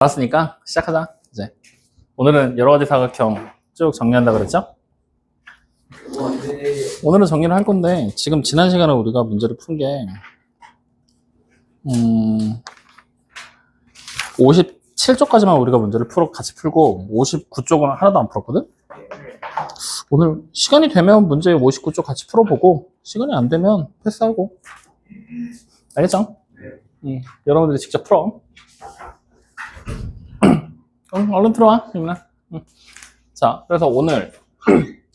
알았으니까 시작하자. 이제 오늘은 여러 가지 사각형 쭉 정리한다 그랬죠? 오늘은 정리를 할 건데 지금 지난 시간에 우리가 문제를 푼 게 57쪽까지만 우리가 문제를 같이 풀고 59쪽은 하나도 안 풀었거든? 오늘 시간이 되면 문제 59쪽 같이 풀어보고 시간이 안 되면 패스하고. 알겠죠? 여러분들이 직접 풀어. 얼른 들어와, 유민아. 자, 그래서 오늘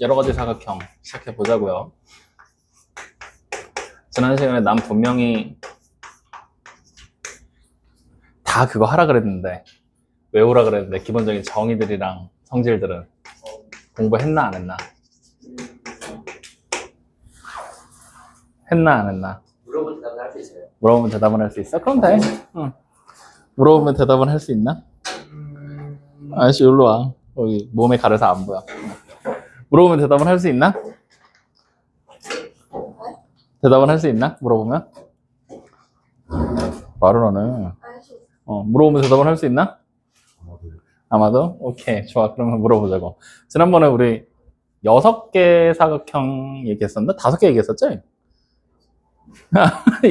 여러 가지 사각형 시작해 보자고요. 지난 시간에 난 분명히 다 그거 하라 그랬는데, 외우라 그랬는데, 기본적인 정의들이랑 성질들은 공부했나 안 했나? 했나 안 했나? 물어보면 대답을 할 수 있어요. 물어보면 대답을 할 수 있어? 그럼 돼. 응. 물어보면 대답을 할 수 있나? 아저씨 일로 와. 여기 몸에 가려서 안 보여. 물어보면 대답을 할 수 있나? 대답을 할 수 있나? 물어보면? 말을 안 해. 물어보면 대답을 할 수 있나? 아마도? 오케이, 좋아. 그러면 물어보자고. 지난번에 우리 6개 사각형 얘기했었나? 5개 얘기했었지?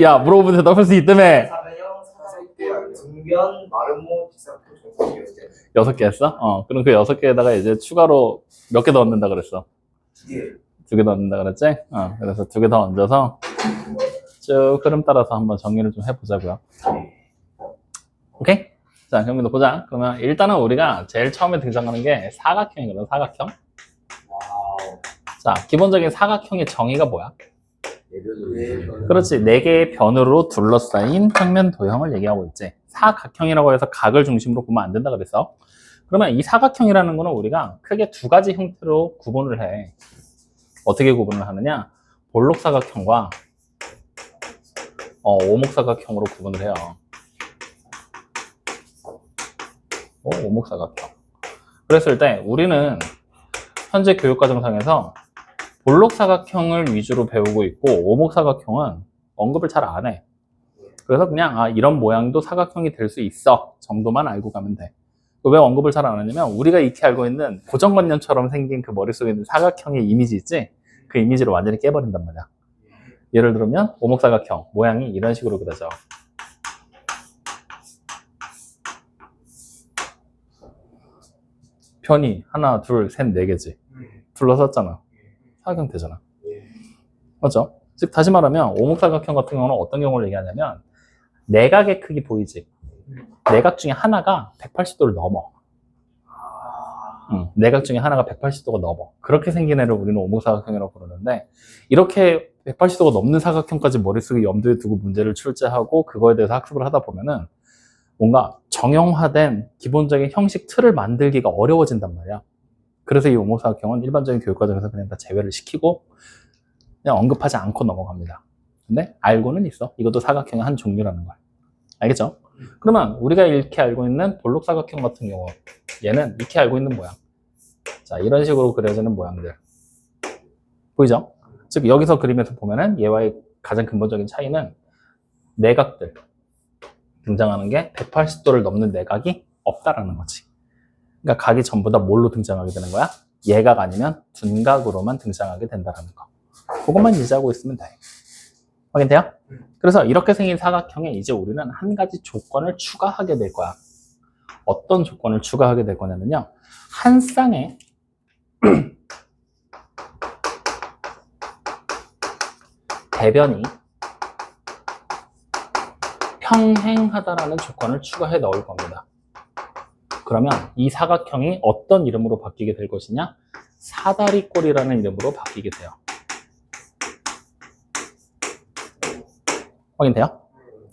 야, 물어보면 대답할 수 있다며. 사변형, 사색대, 등변, 마름모, 직사각형, 정사각형 6개 했어? 그럼 그 6개에다가 이제 추가로 몇 개 더 얹는다 그랬어? 2개. 2개 더 얹는다 그랬지? 그래서 2개 더 얹어서 쭉 흐름 따라서 한번 정리를 좀 해보자고요. 오케이? 자, 그러면 보자. 그러면 일단은 우리가 제일 처음에 등장하는 게 사각형이거든, 사각형. 와우. 자, 기본적인 사각형의 정의가 뭐야? 네. 그렇지, 4개의 변으로 둘러싸인 평면 도형을 얘기하고 있지. 사각형이라고 해서 각을 중심으로 보면 안 된다 그랬어. 그러면 이 사각형이라는 거는 우리가 크게 2가지 형태로 구분을 해. 어떻게 구분을 하느냐? 볼록사각형과 오목사각형으로 구분을 해요. 오목사각형. 그랬을 때 우리는 현재 교육과정상에서 볼록사각형을 위주로 배우고 있고 오목사각형은 언급을 잘 안 해. 그래서 그냥 이런 모양도 사각형이 될 수 있어 정도만 알고 가면 돼. 왜 언급을 잘 안 하냐면 우리가 익히 알고 있는 고정관념처럼 생긴 그 머릿속에 있는 사각형의 이미지 있지? 그 이미지를 완전히 깨버린단 말이야. 예를 들면 오목사각형 모양이 이런 식으로 그려져. 편이 하나, 둘, 셋, 4개지. 둘러섰잖아. 사각형 되잖아. 맞죠? 즉 다시 말하면 오목사각형 같은 경우는 어떤 경우를 얘기하냐면 내각의 크기 보이지? 내각 중에 하나가 180도를 넘어. 내각 중에 하나가 180도가 넘어. 그렇게 생긴 애를 우리는 오목사각형이라고 부르는데 이렇게 180도가 넘는 사각형까지 머릿속에 염두에 두고 문제를 출제하고 그거에 대해서 학습을 하다 보면은 뭔가 정형화된 기본적인 형식 틀을 만들기가 어려워진단 말이야. 그래서 이 오목사각형은 일반적인 교육과정에서 그냥 다 제외를 시키고 그냥 언급하지 않고 넘어갑니다. 근데 알고는 있어. 이것도 사각형의 한 종류라는 거야. 알겠죠? 그러면 우리가 이렇게 알고 있는 볼록사각형 같은 경우 얘는 이렇게 알고 있는 모양. 자, 이런 식으로 그려지는 모양들 보이죠? 즉 여기서 그림에서 보면은 얘와의 가장 근본적인 차이는 내각들 등장하는 게 180도를 넘는 내각이 없다라는 거지. 그러니까 각이 전부 다 뭘로 등장하게 되는 거야? 예각 아니면 둔각으로만 등장하게 된다는 거. 그것만 유지하고 있으면 돼. 확인돼요? 그래서 이렇게 생긴 사각형에 이제 우리는 한 가지 조건을 추가하게 될 거야. 어떤 조건을 추가하게 될 거냐면요. 한 쌍의 대변이 평행하다라는 조건을 추가해 넣을 겁니다. 그러면 이 사각형이 어떤 이름으로 바뀌게 될 것이냐? 사다리꼴이라는 이름으로 바뀌게 돼요. 확인돼요?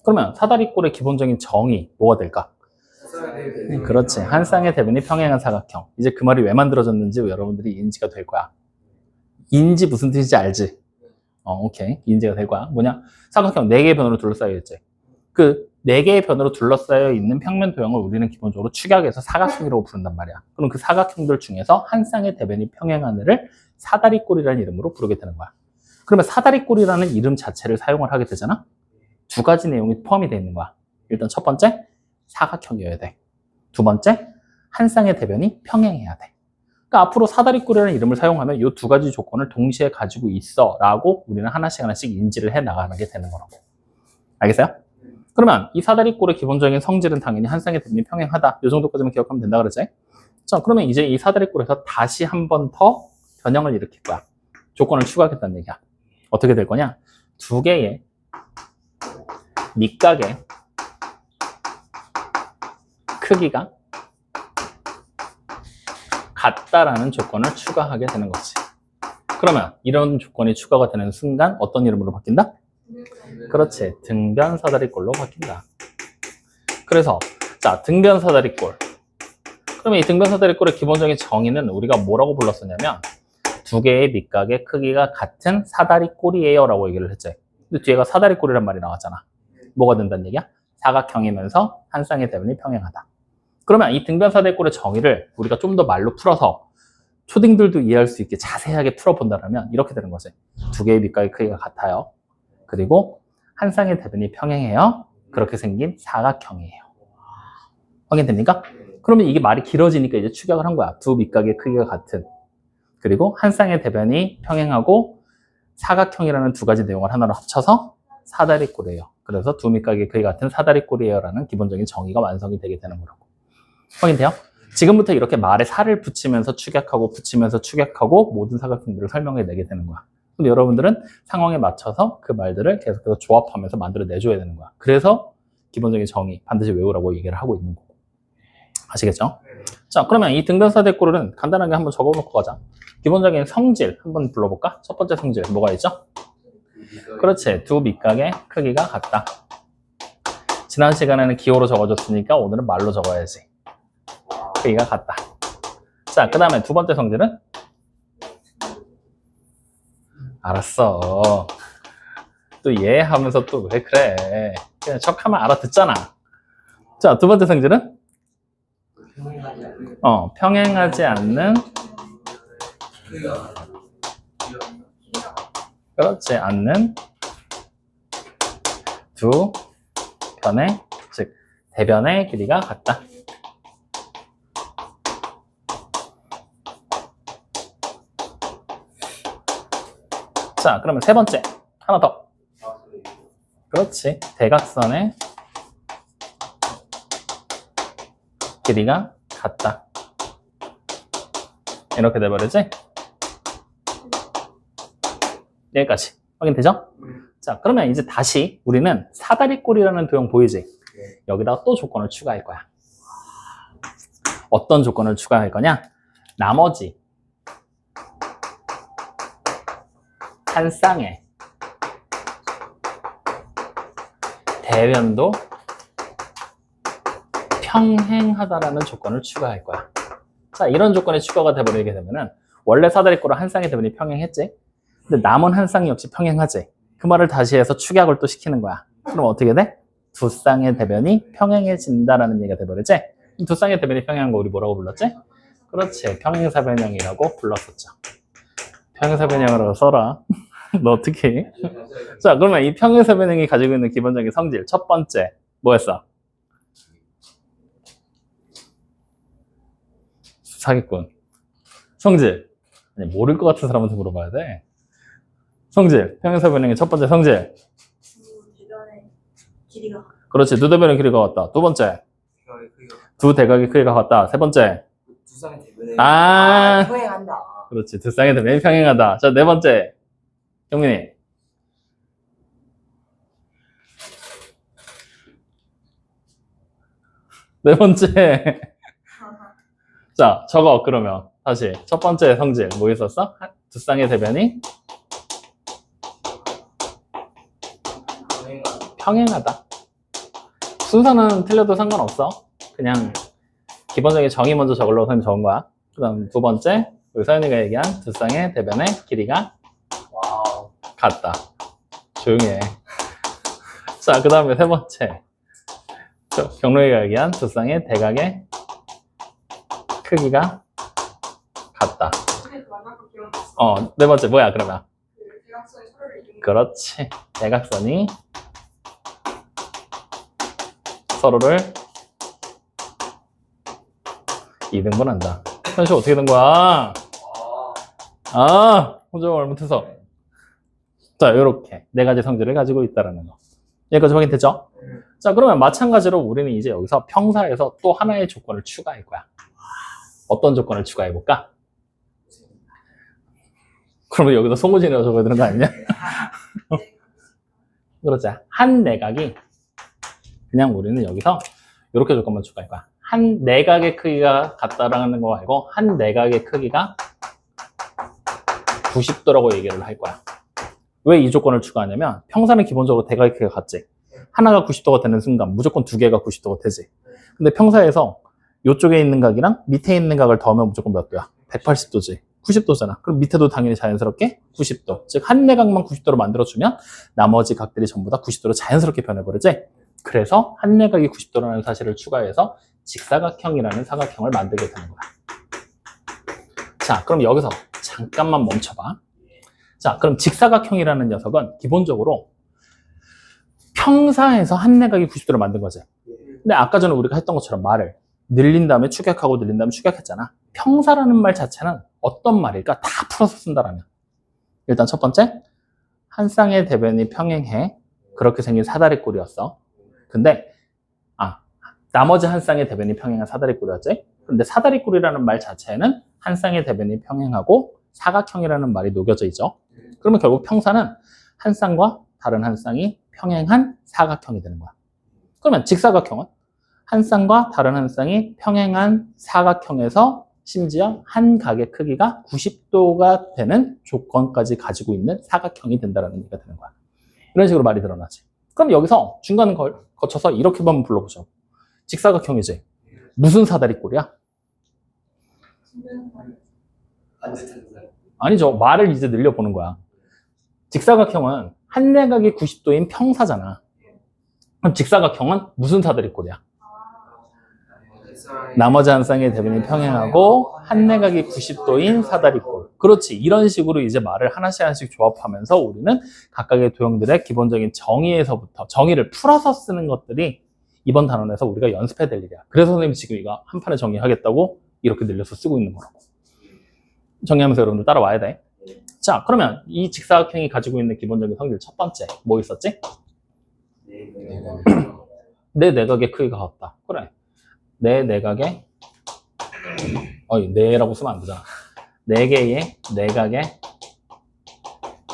그러면 사다리꼴의 기본적인 정의 뭐가 될까? 그렇지. 한 쌍의 대변이 평행한 사각형. 이제 그 말이 왜 만들어졌는지 여러분들이 인지가 될 거야. 인지 무슨 뜻인지 알지? 오케이. 인지가 될 거야. 뭐냐? 사각형 4개의 변으로 둘러싸여 있지. 그 4개의 변으로 둘러싸여 있는 평면 도형을 우리는 기본적으로 축약해서 사각형이라고 부른단 말이야. 그럼 그 사각형들 중에서 한 쌍의 대변이 평행한 애를 사다리꼴이라는 이름으로 부르게 되는 거야. 그러면 사다리꼴이라는 이름 자체를 사용을 하게 되잖아? 2가지 내용이 포함이 되어 있는 거야. 일단 첫 번째, 사각형이어야 돼. 두 번째, 한 쌍의 대변이 평행해야 돼. 그러니까 앞으로 사다리꼴이라는 이름을 사용하면 이 두 가지 조건을 동시에 가지고 있어 라고 우리는 하나씩 하나씩 인지를 해 나가는 게 되는 거라고. 알겠어요? 그러면 이 사다리꼴의 기본적인 성질은 당연히 한 쌍의 대변이 평행하다. 이 정도까지만 기억하면 된다 그러지? 자, 그러면 이제 이 사다리꼴에서 다시 한 번 더 변형을 일으킬 거야. 조건을 추가하겠다는 얘기야. 어떻게 될 거냐? 두 개의 밑각의 크기가 같다라는 조건을 추가하게 되는 거지. 그러면 이런 조건이 추가가 되는 순간 어떤 이름으로 바뀐다? 그렇지. 등변 사다리꼴로 바뀐다. 그래서 자, 등변 사다리꼴. 그러면 이 등변 사다리꼴의 기본적인 정의는 우리가 뭐라고 불렀었냐면 두 개의 밑각의 크기가 같은 사다리꼴이에요 라고 얘기를 했지. 근데 뒤에가 사다리꼴이란 말이 나왔잖아. 뭐가 된다는 얘기야? 사각형이면서 한 쌍의 대변이 평행하다. 그러면 이 등변 사다리꼴의 정의를 우리가 좀 더 말로 풀어서 초딩들도 이해할 수 있게 자세하게 풀어본다면 이렇게 되는 거지. 두 개의 밑각의 크기가 같아요. 그리고 한 쌍의 대변이 평행해요. 그렇게 생긴 사각형이에요. 확인됩니까? 그러면 이게 말이 길어지니까 이제 축약을 한 거야. 두 밑각의 크기가 같은. 그리고 한 쌍의 대변이 평행하고 사각형이라는 두 가지 내용을 하나로 합쳐서 사다리꼴이에요. 그래서 두 밑각의 크기가 같은 사다리꼴이에요 라는 기본적인 정의가 완성이 되게 되는 거라고. 확인돼요? 지금부터 이렇게 말에 살을 붙이면서 축약하고 붙이면서 축약하고 모든 사각형들을 설명해 내게 되는 거야. 근데 여러분들은 상황에 맞춰서 그 말들을 계속해서 조합하면서 만들어 내줘야 되는 거야. 그래서 기본적인 정의 반드시 외우라고 얘기를 하고 있는 거고. 아시겠죠? 자, 그러면 이 등변 사다리꼴은 간단하게 한번 적어놓고 가자. 기본적인 성질 한번 불러볼까? 첫 번째 성질 뭐가 있죠? 그렇지. 두 밑각의 크기가 같다. 지난 시간에는 기호로 적어줬으니까 오늘은 말로 적어야지. 크기가 같다. 자, 그 다음에 두 번째 성질은? 알았어. 또 예 하면서 또 왜 그래. 그냥 척하면 알아듣잖아. 자, 두 번째 성질은? 평행하지 않는 그렇지 않는 두 변의 즉 대변의 길이가 같다. 자, 그러면 세 번째 하나 더. 그렇지. 대각선의 길이가 같다. 이렇게 돼버리지? 여기까지. 확인되죠? 자, 그러면 이제 다시 우리는 사다리꼴이라는 도형 보이지? 여기다가 또 조건을 추가할 거야. 어떤 조건을 추가할 거냐? 나머지 한 쌍의 대변도 평행하다라는 조건을 추가할 거야. 자, 이런 조건이 추가가 돼버리게 되면은 원래 사다리꼴은 한 쌍의 대변이 평행했지? 근데 남은 한 쌍이 역시 평행하지? 그 말을 다시 해서 축약을 또 시키는 거야. 그럼 어떻게 돼? 두 쌍의 대변이 평행해진다라는 얘기가 돼버리지? 두 쌍의 대변이 평행한 거 우리 뭐라고 불렀지? 그렇지. 평행사변형이라고 불렀었죠. 평행사변형이라고 써라. 너 어떻게 해? 자, 그러면 이 평행사변형이 가지고 있는 기본적인 성질 첫 번째 뭐였어? 사기꾼. 성질. 아니, 모를 것 같은 사람한테 물어봐야 돼. 성질. 평행사변형의 첫 번째 성질. 두 대변의 길이가 그렇지. 두 대변의 길이가 같다. 두 번째. 두 대각의 크기가 같다. 세 번째. 두 쌍의 대변에 평행한다. 그렇지. 두 쌍의 대변이 평행하다. 자, 네 번째. 경민이. 네 번째. 자, 적어. 그러면 다시 첫 번째 성질 뭐 있었어? 두 쌍의 대변이 평행하다. 순서는 틀려도 상관없어. 그냥 기본적인 정의 먼저 적으려고 선생님 적은 거야. 그 다음 두 번째, 우리 서연이가 얘기한 두 쌍의 대변의 길이가 같다. 조용히 해. 자, 그 다음에 세 번째, 경로이가 얘기한 두 쌍의 대각의 크기가 같다. 네 번째 뭐야 그러면? 그렇지. 대각선이 서로를 2등분 한다. 현실 어떻게 된 거야? 혼자 말 못해서. 자, 요렇게 네 가지 성질을 가지고 있다라는 거. 여기까지 확인됐죠? 자, 그러면 마찬가지로 우리는 이제 여기서 평사에서 또 하나의 조건을 추가할 거야. 어떤 조건을 추가해 볼까? 그러면 여기서 송우진이라고 적어야 되는 거 아니냐? 그렇지. 한 내각이 그냥 우리는 여기서 이렇게 조건만 추가할 거야. 한 내각의 크기가 같다라는 거 말고 한 내각의 크기가 90도라고 얘기를 할 거야. 왜 이 조건을 추가하냐면 평사는 기본적으로 대각의 크기가 같지. 하나가 90도가 되는 순간 무조건 두 개가 90도가 되지. 근데 평사에서 이쪽에 있는 각이랑 밑에 있는 각을 더하면 무조건 몇 도야? 180도지. 90도잖아. 그럼 밑에도 당연히 자연스럽게 90도. 즉, 한 내각만 90도로 만들어주면 나머지 각들이 전부 다 90도로 자연스럽게 변해버리지. 그래서 한 내각이 90도라는 사실을 추가해서 직사각형이라는 사각형을 만들게 되는 거야. 자, 그럼 여기서 잠깐만 멈춰봐. 자, 그럼 직사각형이라는 녀석은 기본적으로 평사에서 한 내각이 90도로 만든 거지. 근데 아까 전에 우리가 했던 것처럼 말을 늘린 다음에 추격하고 늘린 다음에 추격했잖아. 평사라는 말 자체는 어떤 말일까? 다 풀어서 쓴다라면. 일단 첫 번째, 한 쌍의 대변이 평행해. 그렇게 생긴 사다리꼴이었어. 근데 나머지 한 쌍의 대변이 평행한 사다리꼴이었지. 근데 사다리꼴이라는 말 자체에는 한 쌍의 대변이 평행하고 사각형이라는 말이 녹여져 있죠. 그러면 결국 평사는 한 쌍과 다른 한 쌍이 평행한 사각형이 되는 거야. 그러면 직사각형은 한 쌍과 다른 한 쌍이 평행한 사각형에서 심지어 한 각의 크기가 90도가 되는 조건까지 가지고 있는 사각형이 된다는 얘기가 되는 거야. 이런 식으로 말이 드러나지. 그럼 여기서 중간 걸 거쳐서 이렇게 한번 불러보죠. 직사각형이지. 무슨 사다리꼴이야? 아니죠. 말을 이제 늘려보는 거야. 직사각형은 한 내각이 90도인 평사잖아. 그럼 직사각형은 무슨 사다리꼴이야? 나머지 한 쌍의 대변이 평행하고 한 내각이 90도인 사다리꼴. 그렇지. 이런 식으로 이제 말을 하나씩 하나씩 조합하면서 우리는 각각의 도형들의 기본적인 정의에서부터 정의를 풀어서 쓰는 것들이 이번 단원에서 우리가 연습해야 될 일이야. 그래서 선생님이 지금 이거 한 판에 정의하겠다고 이렇게 늘려서 쓰고 있는 거라고. 정의하면서 여러분들 따라와야 돼. 자, 그러면 이 직사각형이 가지고 있는 기본적인 성질 첫 번째 뭐 있었지? 내 내각의 크기가 같다. 그래. 내 내각의 네라고 쓰면 안 되잖아. 네 개의 내각의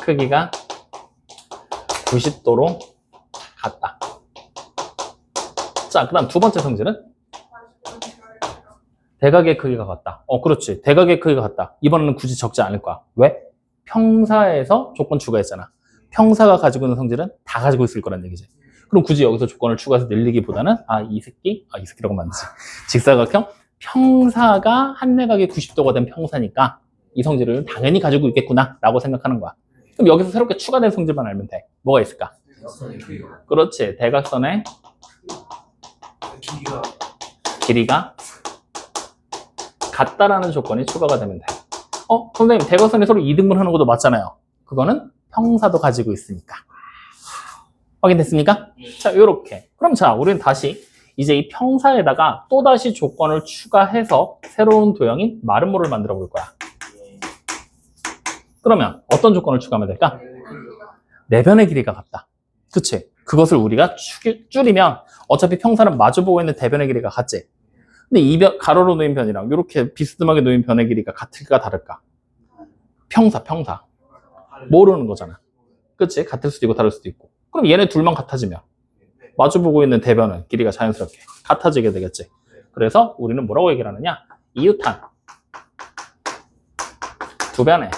크기가 90도로 같다. 자, 그 다음 두 번째 성질은 대각의 크기가 같다. 그렇지. 대각의 크기가 같다. 이번에는 굳이 적지 않을 거야. 왜? 평사에서 조건 추가했잖아. 평사가 가지고 있는 성질은 다 가지고 있을 거란 얘기지. 그럼 굳이 여기서 조건을 추가해서 늘리기보다는 이 새끼라고 만드지. 직사각형 평사가 한 내각이 90도가 된 평사니까 이 성질을 당연히 가지고 있겠구나 라고 생각하는 거야. 그럼 여기서 새롭게 추가된 성질만 알면 돼. 뭐가 있을까? 그렇지. 대각선의 길이가 같다라는 조건이 추가가 되면 돼. 선생님, 대각선이 서로 2등분 하는 것도 맞잖아요. 그거는 평사도 가지고 있으니까. 확인됐습니까? 자, 요렇게. 그럼 자, 우리는 다시 이제 이 평사에다가 또다시 조건을 추가해서 새로운 도형인 마름모를 만들어 볼 거야. 그러면 어떤 조건을 추가하면 될까? 내변의 길이가 같다. 그치? 그것을 우리가 줄이면 어차피 평사는 마주보고 있는 대변의 길이가 같지? 근데 이 가로로 놓인 변이랑 이렇게 비스듬하게 놓인 변의 길이가 같을까 다를까? 평사. 모르는 거잖아. 그치? 같을 수도 있고 다를 수도 있고. 그럼 얘네 둘만 같아지면 마주보고 있는 대변은 길이가 자연스럽게 같아지게 되겠지. 그래서 우리는 뭐라고 얘기를 하느냐? 이웃한 두 변의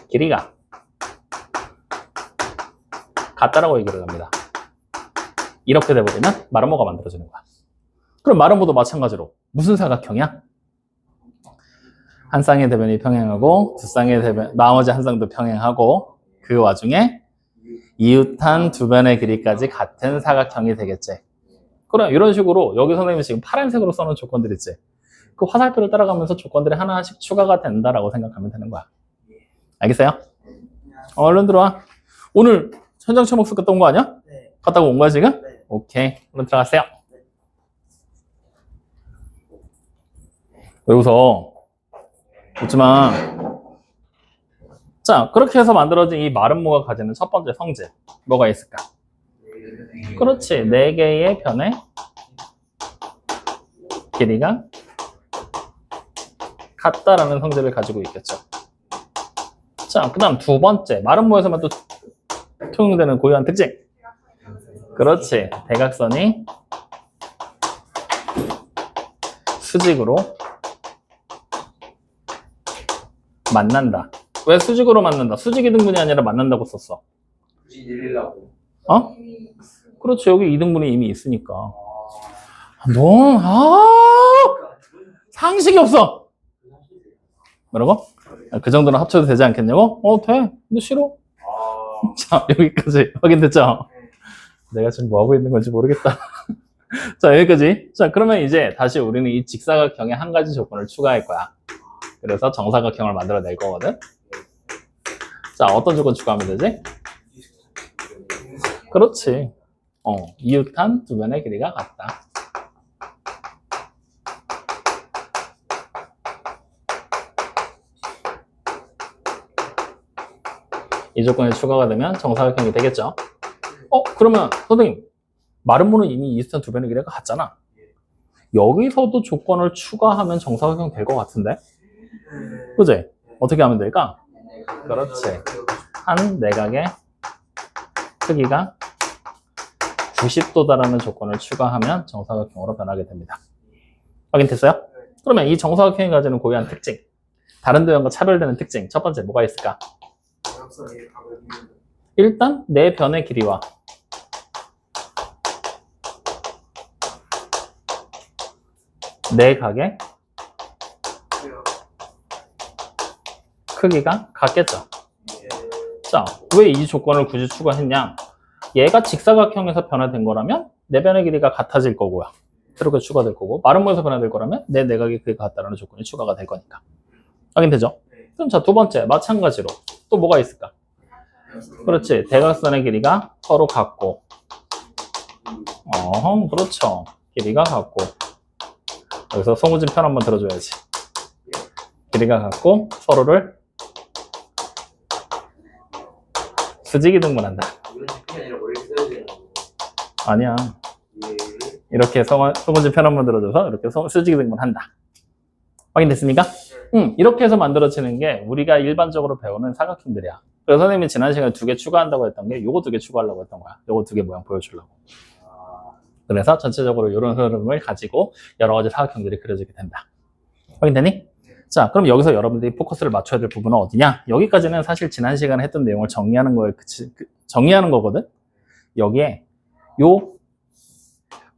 길이가 같다라고 얘기를 합니다. 이렇게 돼버리면 마름모가 만들어지는 거야. 그럼 마름모도 마찬가지로 무슨 사각형이야? 한 쌍의 대변이 평행하고 두 쌍의 대변, 나머지 한 쌍도 평행하고 그 와중에 이웃한 두 변의 길이까지 같은 사각형이 되겠지. 그럼 이런 식으로 여기 선생님이 지금 파란색으로 써놓은 조건들 있지. 그 화살표를 따라가면서 조건들이 하나씩 추가가 된다라고 생각하면 되는 거야. 알겠어요? 얼른 들어와. 오늘 현장 처목수 갔다 온 거 아니야? 네. 갔다가 온 거야 지금? 네. 오케이. 얼른 들어가세요. 왜 웃어? 웃지마. 자, 그렇게 해서 만들어진 이 마름모가 가지는 첫 번째 성질. 뭐가 있을까? 그렇지. 4개의 변의 길이가 같다라는 성질을 가지고 있겠죠. 자, 그 다음 두 번째. 마름모에서만 또 통용되는 고유한 특징. 그렇지. 대각선이 수직으로 만난다. 왜 수직으로 만난다? 수직 이등분이 아니라 만난다고 썼어. 굳이 내리려고. 어? 그렇지. 여기 이등분이 이미 있으니까. 상식이 없어. 뭐라고? 그 정도는 합쳐도 되지 않겠냐고? 돼. 근데 싫어. 자, 여기까지 확인됐죠? 내가 지금 뭐 하고 있는 건지 모르겠다. 자, 여기까지. 자, 그러면 이제 다시 우리는 이 직사각형에 한 가지 조건을 추가할 거야. 그래서 정사각형을 만들어낼 거거든. 자, 어떤 조건 추가하면 되지? 그렇지. 이웃한 두 변의 길이가 같다. 이 조건이 추가가 되면 정사각형이 되겠죠. 그러면 선생님, 마름모는 이미 이웃한 두 변의 길이가 같잖아. 여기서도 조건을 추가하면 정사각형 될 것 같은데? 그지? 어떻게 하면 될까? 그렇지. 한 내각의 크기가 90도다라는 조건을 추가하면 정사각형으로 변하게 됩니다. 확인됐어요? 그러면 이 정사각형이 가지는 고유한 특징, 다른 도형과 차별되는 특징, 첫 번째 뭐가 있을까? 일단 내 변의 길이와 내 각의 크기가 같겠죠. 자, 왜 이 조건을 굳이 추가했냐? 얘가 직사각형에서 변화된 거라면 내 변의 길이가 같아질 거고요. 이렇게 추가될 거고, 마름모에서 변화될 거라면 내 내각의 크기가 같다라는 조건이 추가가 될 거니까. 확인되죠? 그럼 자, 두 번째 마찬가지로 또 뭐가 있을까? 그렇지. 대각선의 길이가 서로 같고, 그렇죠. 길이가 같고, 여기서 송우진 편 한번 들어줘야지. 길이가 같고 서로를 수직이 등분한다. 아니야. 이렇게 송우진 편 한번 들어줘서 이렇게 수직이 등분한다. 확인됐습니까? 이렇게 해서 만들어지는 게 우리가 일반적으로 배우는 사각형들이야. 그래서 선생님이 지난 시간에 2개 추가한다고 했던 게 요거 2개 추가하려고 했던 거야. 요거 2개 모양 보여주려고. 그래서 전체적으로 이런 흐름을 가지고 여러 가지 사각형들이 그려지게 된다. 확인되니? 자, 그럼 여기서 여러분들이 포커스를 맞춰야 될 부분은 어디냐? 여기까지는 사실 지난 시간에 했던 내용을 정리하는 거에 정리하는 거거든? 여기에 요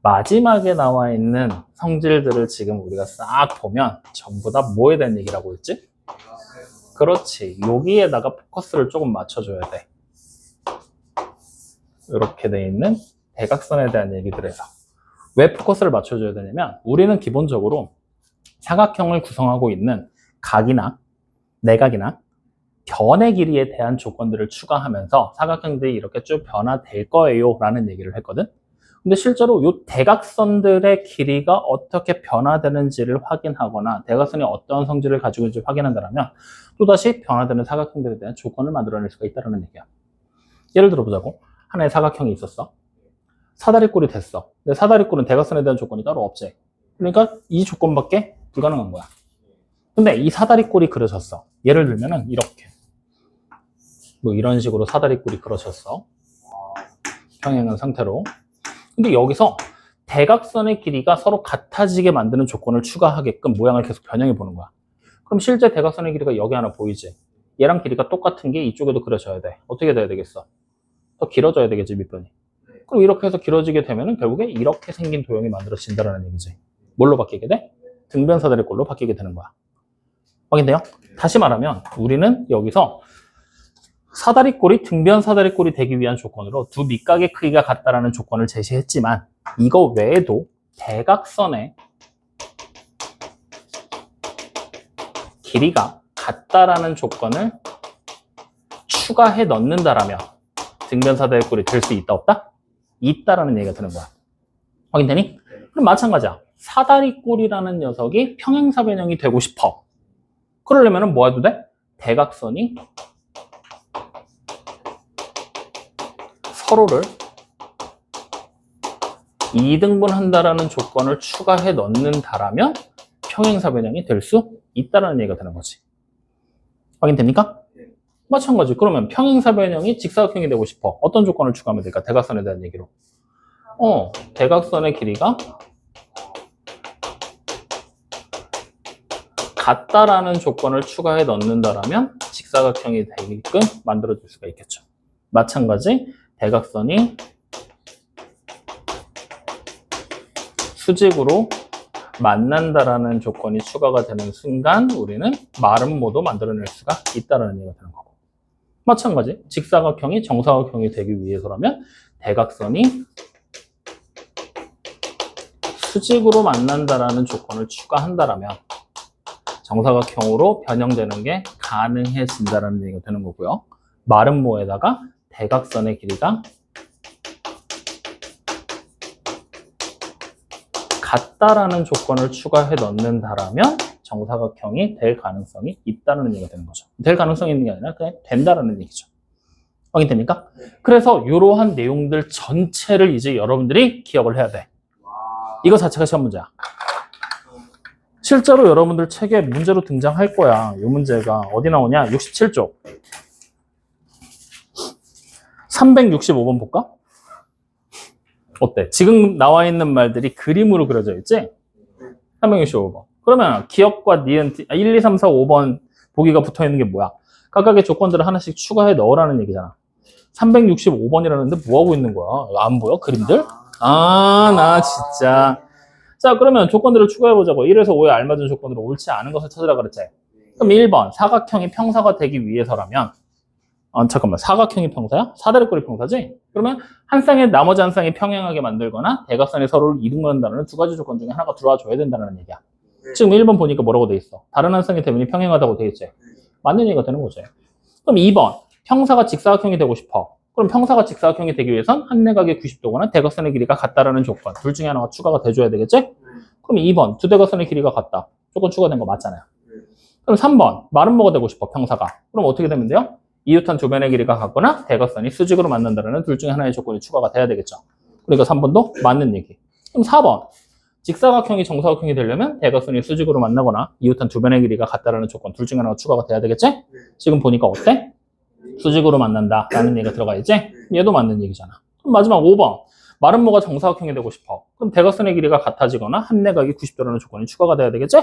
마지막에 나와 있는 성질들을 지금 우리가 싹 보면 전부 다 뭐에 대한 얘기라고 했지? 그렇지. 여기에다가 포커스를 조금 맞춰줘야 돼. 이렇게 돼 있는 대각선에 대한 얘기들에서. 왜 포커스를 맞춰줘야 되냐면 우리는 기본적으로 사각형을 구성하고 있는 각이나 내각이나 변의 길이에 대한 조건들을 추가하면서 사각형들이 이렇게 쭉 변화될 거예요 라는 얘기를 했거든. 근데 실제로 이 대각선들의 길이가 어떻게 변화되는지를 확인하거나 대각선이 어떤 성질을 가지고 있는지 확인한다면 또다시 변화되는 사각형들에 대한 조건을 만들어낼 수가 있다는 얘기야. 예를 들어보자고. 하나의 사각형이 있었어. 사다리꼴이 됐어. 근데 사다리꼴은 대각선에 대한 조건이 따로 없지. 그러니까 이 조건밖에 불가능한 거야. 근데 이 사다리꼴이 그려졌어. 예를 들면은 이렇게. 뭐 이런 식으로 사다리꼴이 그려졌어. 평행한 상태로. 근데 여기서 대각선의 길이가 서로 같아지게 만드는 조건을 추가하게끔 모양을 계속 변형해 보는 거야. 그럼 실제 대각선의 길이가 여기 하나 보이지? 얘랑 길이가 똑같은 게 이쪽에도 그려져야 돼. 어떻게 돼야 되겠어? 더 길어져야 되겠지, 밑변이. 그럼 이렇게 해서 길어지게 되면은 결국에 이렇게 생긴 도형이 만들어진다는 얘기지. 뭘로 바뀌게 돼? 등변 사다리꼴로 바뀌게 되는 거야. 확인돼요? 다시 말하면 우리는 여기서 사다리꼴이 등변 사다리꼴이 되기 위한 조건으로 두 밑각의 크기가 같다라는 조건을 제시했지만 이거 외에도 대각선의 길이가 같다라는 조건을 추가해 넣는다라면 등변 사다리꼴이 될 수 있다 없다? 있다라는 얘기가 드는 거야. 확인되니? 그럼 마찬가지야. 사다리꼴이라는 녀석이 평행사 변형이 되고 싶어. 그러려면 뭐 해도 돼? 대각선이 서로를 2등분한다라는 조건을 추가해 넣는다라면 평행사 변형이 될 수 있다는 얘기가 되는 거지. 확인됩니까? 마찬가지. 그러면 평행사 변형이 직사각형이 되고 싶어. 어떤 조건을 추가하면 될까? 대각선에 대한 얘기로. 대각선의 길이가 같다라는 조건을 추가해 넣는다라면 직사각형이 되게끔 만들어줄 수가 있겠죠. 마찬가지. 대각선이 수직으로 만난다라는 조건이 추가가 되는 순간 우리는 마름모도 만들어낼 수가 있다는 얘기가 되는 거고. 마찬가지. 직사각형이 정사각형이 되기 위해서라면 대각선이 수직으로 만난다라는 조건을 추가한다라면 정사각형으로 변형되는 게 가능해진다는 얘기가 되는 거고요. 마름모에다가 대각선의 길이가 같다라는 조건을 추가해 넣는다라면 정사각형이 될 가능성이 있다는 얘기가 되는 거죠. 될 가능성이 있는 게 아니라 그냥 된다라는 얘기죠. 확인됩니까? 그래서 이러한 내용들 전체를 이제 여러분들이 기억을 해야 돼. 이거 자체가 시험 문제야. 실제로 여러분들 책에 문제로 등장할 거야. 이 문제가 어디 나오냐? 67쪽. 365번 볼까? 어때? 지금 나와 있는 말들이 그림으로 그려져 있지? 365번. 그러면 기억과 니은, 1, 2, 3, 4, 5번 보기가 붙어 있는 게 뭐야? 각각의 조건들을 하나씩 추가해 넣으라는 얘기잖아. 365번이라는데 뭐 하고 있는 거야? 안 보여? 그림들? 나 진짜. 자, 그러면 조건들을 추가해보자고. 1에서 5에 알맞은 조건으로 옳지 않은 것을 찾으라 그랬지? 그럼 1번, 사각형이 평사가 되기 위해서라면, 잠깐만, 사각형이 평사야? 사다리꼴이 평사지? 그러면 한 쌍의 나머지 한 쌍이 평행하게 만들거나 대각선이 서로를 이등분한다는 두 가지 조건 중에 하나가 들어와줘야 된다는 얘기야. 지금 1번 보니까 뭐라고 돼 있어? 다른 한 쌍의 대면이 평행하다고 돼 있지? 맞는 얘기가 되는 거지. 그럼 2번, 평사가 직사각형이 되고 싶어. 그럼 평사가 직사각형이 되기 위해선 한 내각이 90도거나 대각선의 길이가 같다라는 조건 둘 중에 하나가 추가가 돼줘야 되겠지? 그럼 2번 두 대각선의 길이가 같다. 조건 추가된 거 맞잖아요. 그럼 3번 마름모가 되고 싶어 평사가. 그럼 어떻게 되면 돼요? 이웃한 두 변의 길이가 같거나 대각선이 수직으로 만난다는 둘 중에 하나의 조건이 추가가 돼야 되겠죠. 그러니까 3번도 맞는 얘기. 그럼 4번 직사각형이 정사각형이 되려면 대각선이 수직으로 만나거나 이웃한 두 변의 길이가 같다라는 조건 둘 중에 하나가 추가가 돼야 되겠지? 지금 보니까 어때? 수직으로 만난다라는 얘기가 들어가 있지? 얘도 맞는 얘기잖아. 그럼 마지막 5번. 마름모가 정사각형이 되고 싶어. 그럼 대각선의 길이가 같아지거나 한 내각이 90도라는 조건이 추가가 돼야 되겠지?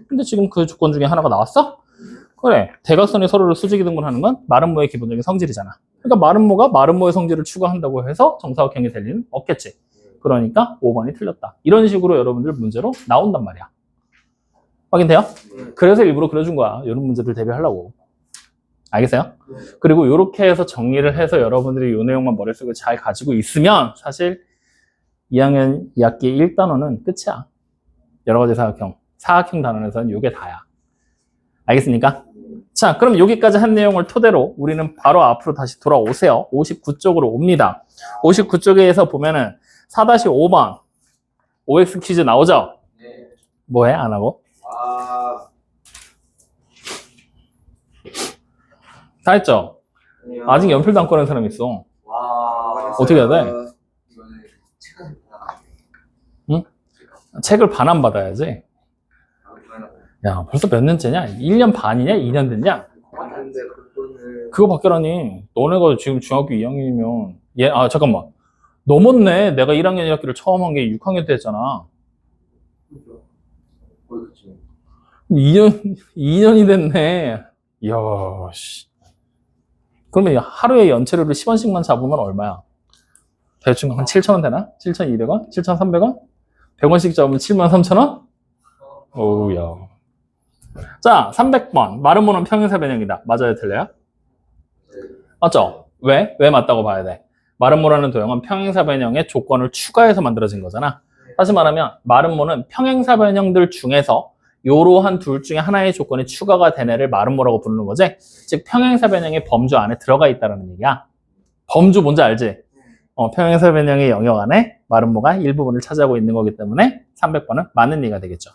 근데 지금 그 조건 중에 하나가 나왔어? 그래. 대각선이 서로를 수직이 등분하는 건 마름모의 기본적인 성질이잖아. 그러니까 마름모가 마름모의 성질을 추가한다고 해서 정사각형이 될 리는 없겠지. 그러니까 5번이 틀렸다. 이런 식으로 여러분들 문제로 나온단 말이야. 확인돼요? 그래서 일부러 그려준 거야. 이런 문제들 대비하려고. 알겠어요? 그리고 이렇게 해서 정리를 해서 여러분들이 이 내용만 머릿속에 잘 가지고 있으면 사실 2학년 2학기 1단원은 끝이야. 여러 가지 사각형 단원에서는 이게 다야. 알겠습니까? 자, 그럼 여기까지 한 내용을 토대로 우리는 바로 앞으로 다시 돌아오세요. 59쪽으로 옵니다. 59쪽에서 보면은 4-5번 OX 퀴즈 나오죠? 네. 뭐해? 안 하고? 다 했죠? 아직 연필도 안 꺼낸 사람 있어. 어떻게 해야 돼? 이거는 책을 응? 책을 반 안 받아야지. 야, 벌써 몇 년째냐? 1년 반이냐? 2년 됐냐? 맞는데 그거는 그거 밖에라니. 너네가 지금 중학교 2학년이면 잠깐만. 넘었네. 내가 1학년 1학기를 처음 한 게 6학년 때 했잖아. 거의 그치. 2년이 됐네. 이야, 씨. 그러면 하루에 연체료를 10원씩만 잡으면 얼마야? 대충 한 7,000원 되나? 7,200원? 7,300원? 100원씩 잡으면 73,000원? 오우야. 자, 300번. 마름모는 평행사 변형이다. 맞아요, 틀려요? 맞죠? 왜? 왜 맞다고 봐야 돼? 마름모라는 도형은 평행사 변형의 조건을 추가해서 만들어진 거잖아. 다시 말하면 마름모는 평행사 변형들 중에서 요러한 둘 중에 하나의 조건이 추가가 된 애를 마름모라고 부르는 거지. 즉 평행사 변형의 범주 안에 들어가 있다는 얘기야. 범주 뭔지 알지? 평행사 변형의 영역 안에 마름모가 일부분을 차지하고 있는 거기 때문에 300번은 맞는 얘기가 되겠죠.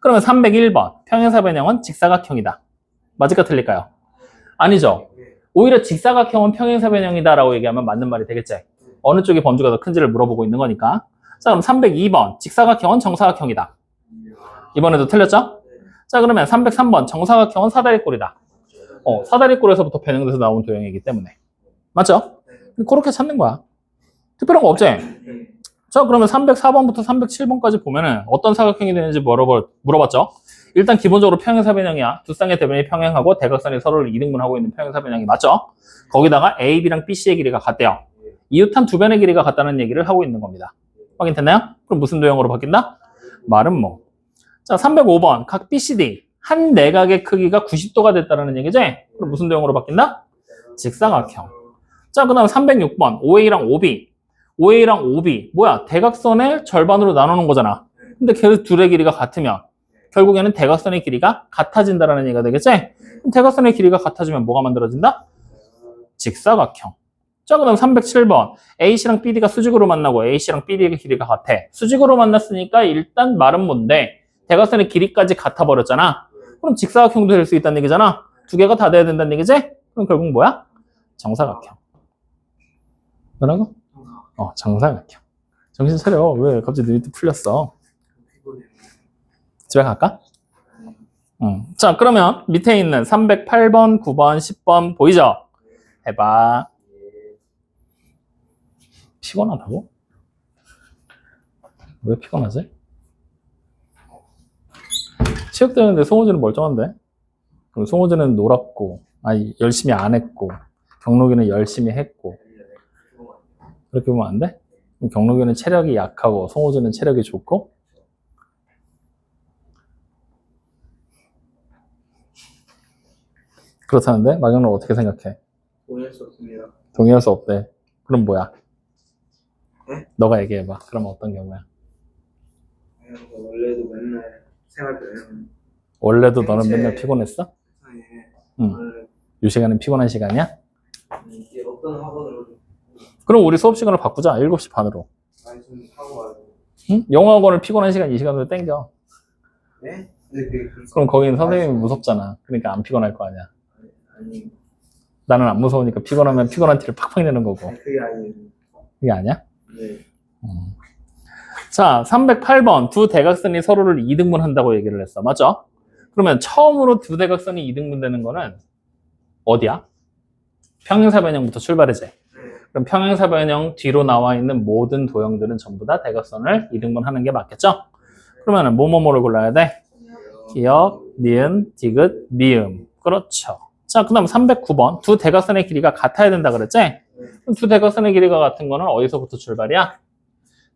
그러면 301번 평행사 변형은 직사각형이다. 맞을까 틀릴까요? 아니죠. 오히려 직사각형은 평행사 변형이다라고 얘기하면 맞는 말이 되겠지. 어느 쪽이 범주가 더 큰지를 물어보고 있는 거니까. 자, 그럼 302번 직사각형은 정사각형이다. 이번에도 틀렸죠? 자, 그러면 303번 정사각형은 사다리꼴이다. 사다리꼴에서부터 변형돼서 나온 도형이기 때문에. 맞죠? 그렇게 찾는 거야. 특별한 거 없지? 자, 그러면 304번부터 307번까지 보면은 어떤 사각형이 되는지 물어봤죠? 일단 기본적으로 평행사 변형이야. 두 쌍의 대변이 평행하고 대각선이 서로를 이등분하고 있는 평행사 변형이 맞죠? 거기다가 AB랑 BC의 길이가 같대요. 이웃한 두 변의 길이가 같다는 얘기를 하고 있는 겁니다. 확인됐나요? 그럼 무슨 도형으로 바뀐다? 마름모. 자, 305번 각 BCD 한 내각의 크기가 90도가 됐다는 얘기지? 그럼 무슨 도형으로 바뀐다? 직사각형. 자, 그 다음 306번 OA랑 OB. OA랑 OB 뭐야? 대각선의 절반으로 나누는 거잖아. 근데 그 둘의 길이가 같으면 결국에는 대각선의 길이가 같아진다는 얘기가 되겠지? 그럼 대각선의 길이가 같아지면 뭐가 만들어진다? 직사각형. 자, 그 다음 307번 AC랑 BD가 수직으로 만나고 AC랑 BD의 길이가 같아. 수직으로 만났으니까 일단 마름모인데 대각선의 길이까지 같아 버렸잖아. 그럼 직사각형도 될 수 있다는 얘기잖아. 두 개가 다 돼야 된다는 얘기지? 그럼 결국 뭐야? 정사각형. 뭐라고? 정사각형. 정신 차려. 왜 갑자기 눈이 또 풀렸어? 집에 갈까? 자, 그러면 밑에 있는 308번, 9번, 10번 보이죠? 해봐. 피곤하다고? 왜 피곤하지? 체육대회인데 송호진은 멀쩡한데? 그럼 송호진은 놀았고, 열심히 안 했고, 경록이는 열심히 했고. 그렇게 보면 안 돼? 그럼 경록이는 체력이 약하고, 송호진은 체력이 좋고? 그렇다는데? 마경록 어떻게 생각해? 동의할 수 없습니다. 동의할 수 없대. 그럼 뭐야? 네? 너가 얘기해봐. 그럼 어떤 경우야? 원래도 맨날 생활 변형. 원래도 너는 제 맨날 피곤했어? 세상에 응. 이 시간은 피곤한 시간이야? 이게 어떤 학원으로 그럼 우리 수업 시간을 바꾸자. 7시 반으로. 많이 좀 하고 와요. 응? 영어학원을 피곤한 시간 이 시간으로 땡겨. 네? 근데 그게 그럼 거기는 선생님이 무섭잖아. 그러니까 안 피곤할 거 아니야. 아니, 나는 안 무서우니까 피곤하면 피곤한 티를 팍팍 내는 거고. 그게 아니에요. 그게 아니야? 네. 자, 308번. 두 대각선이 서로를 이등분한다고 얘기를 했어. 맞죠? 그러면 처음으로 두 대각선이 이등분되는 거는 어디야? 평행사 변형부터 출발이지. 그럼 평행사 변형 뒤로 나와 있는 모든 도형들은 전부 다 대각선을 이등분하는 게 맞겠죠? 그러면은 뭐뭐뭐를 골라야 돼? 기역, 니은, 디귿, 미음. 그렇죠. 자, 그 다음 309번. 두 대각선의 길이가 같아야 된다 그랬지? 그럼 두 대각선의 길이가 같은 거는 어디서부터 출발이야?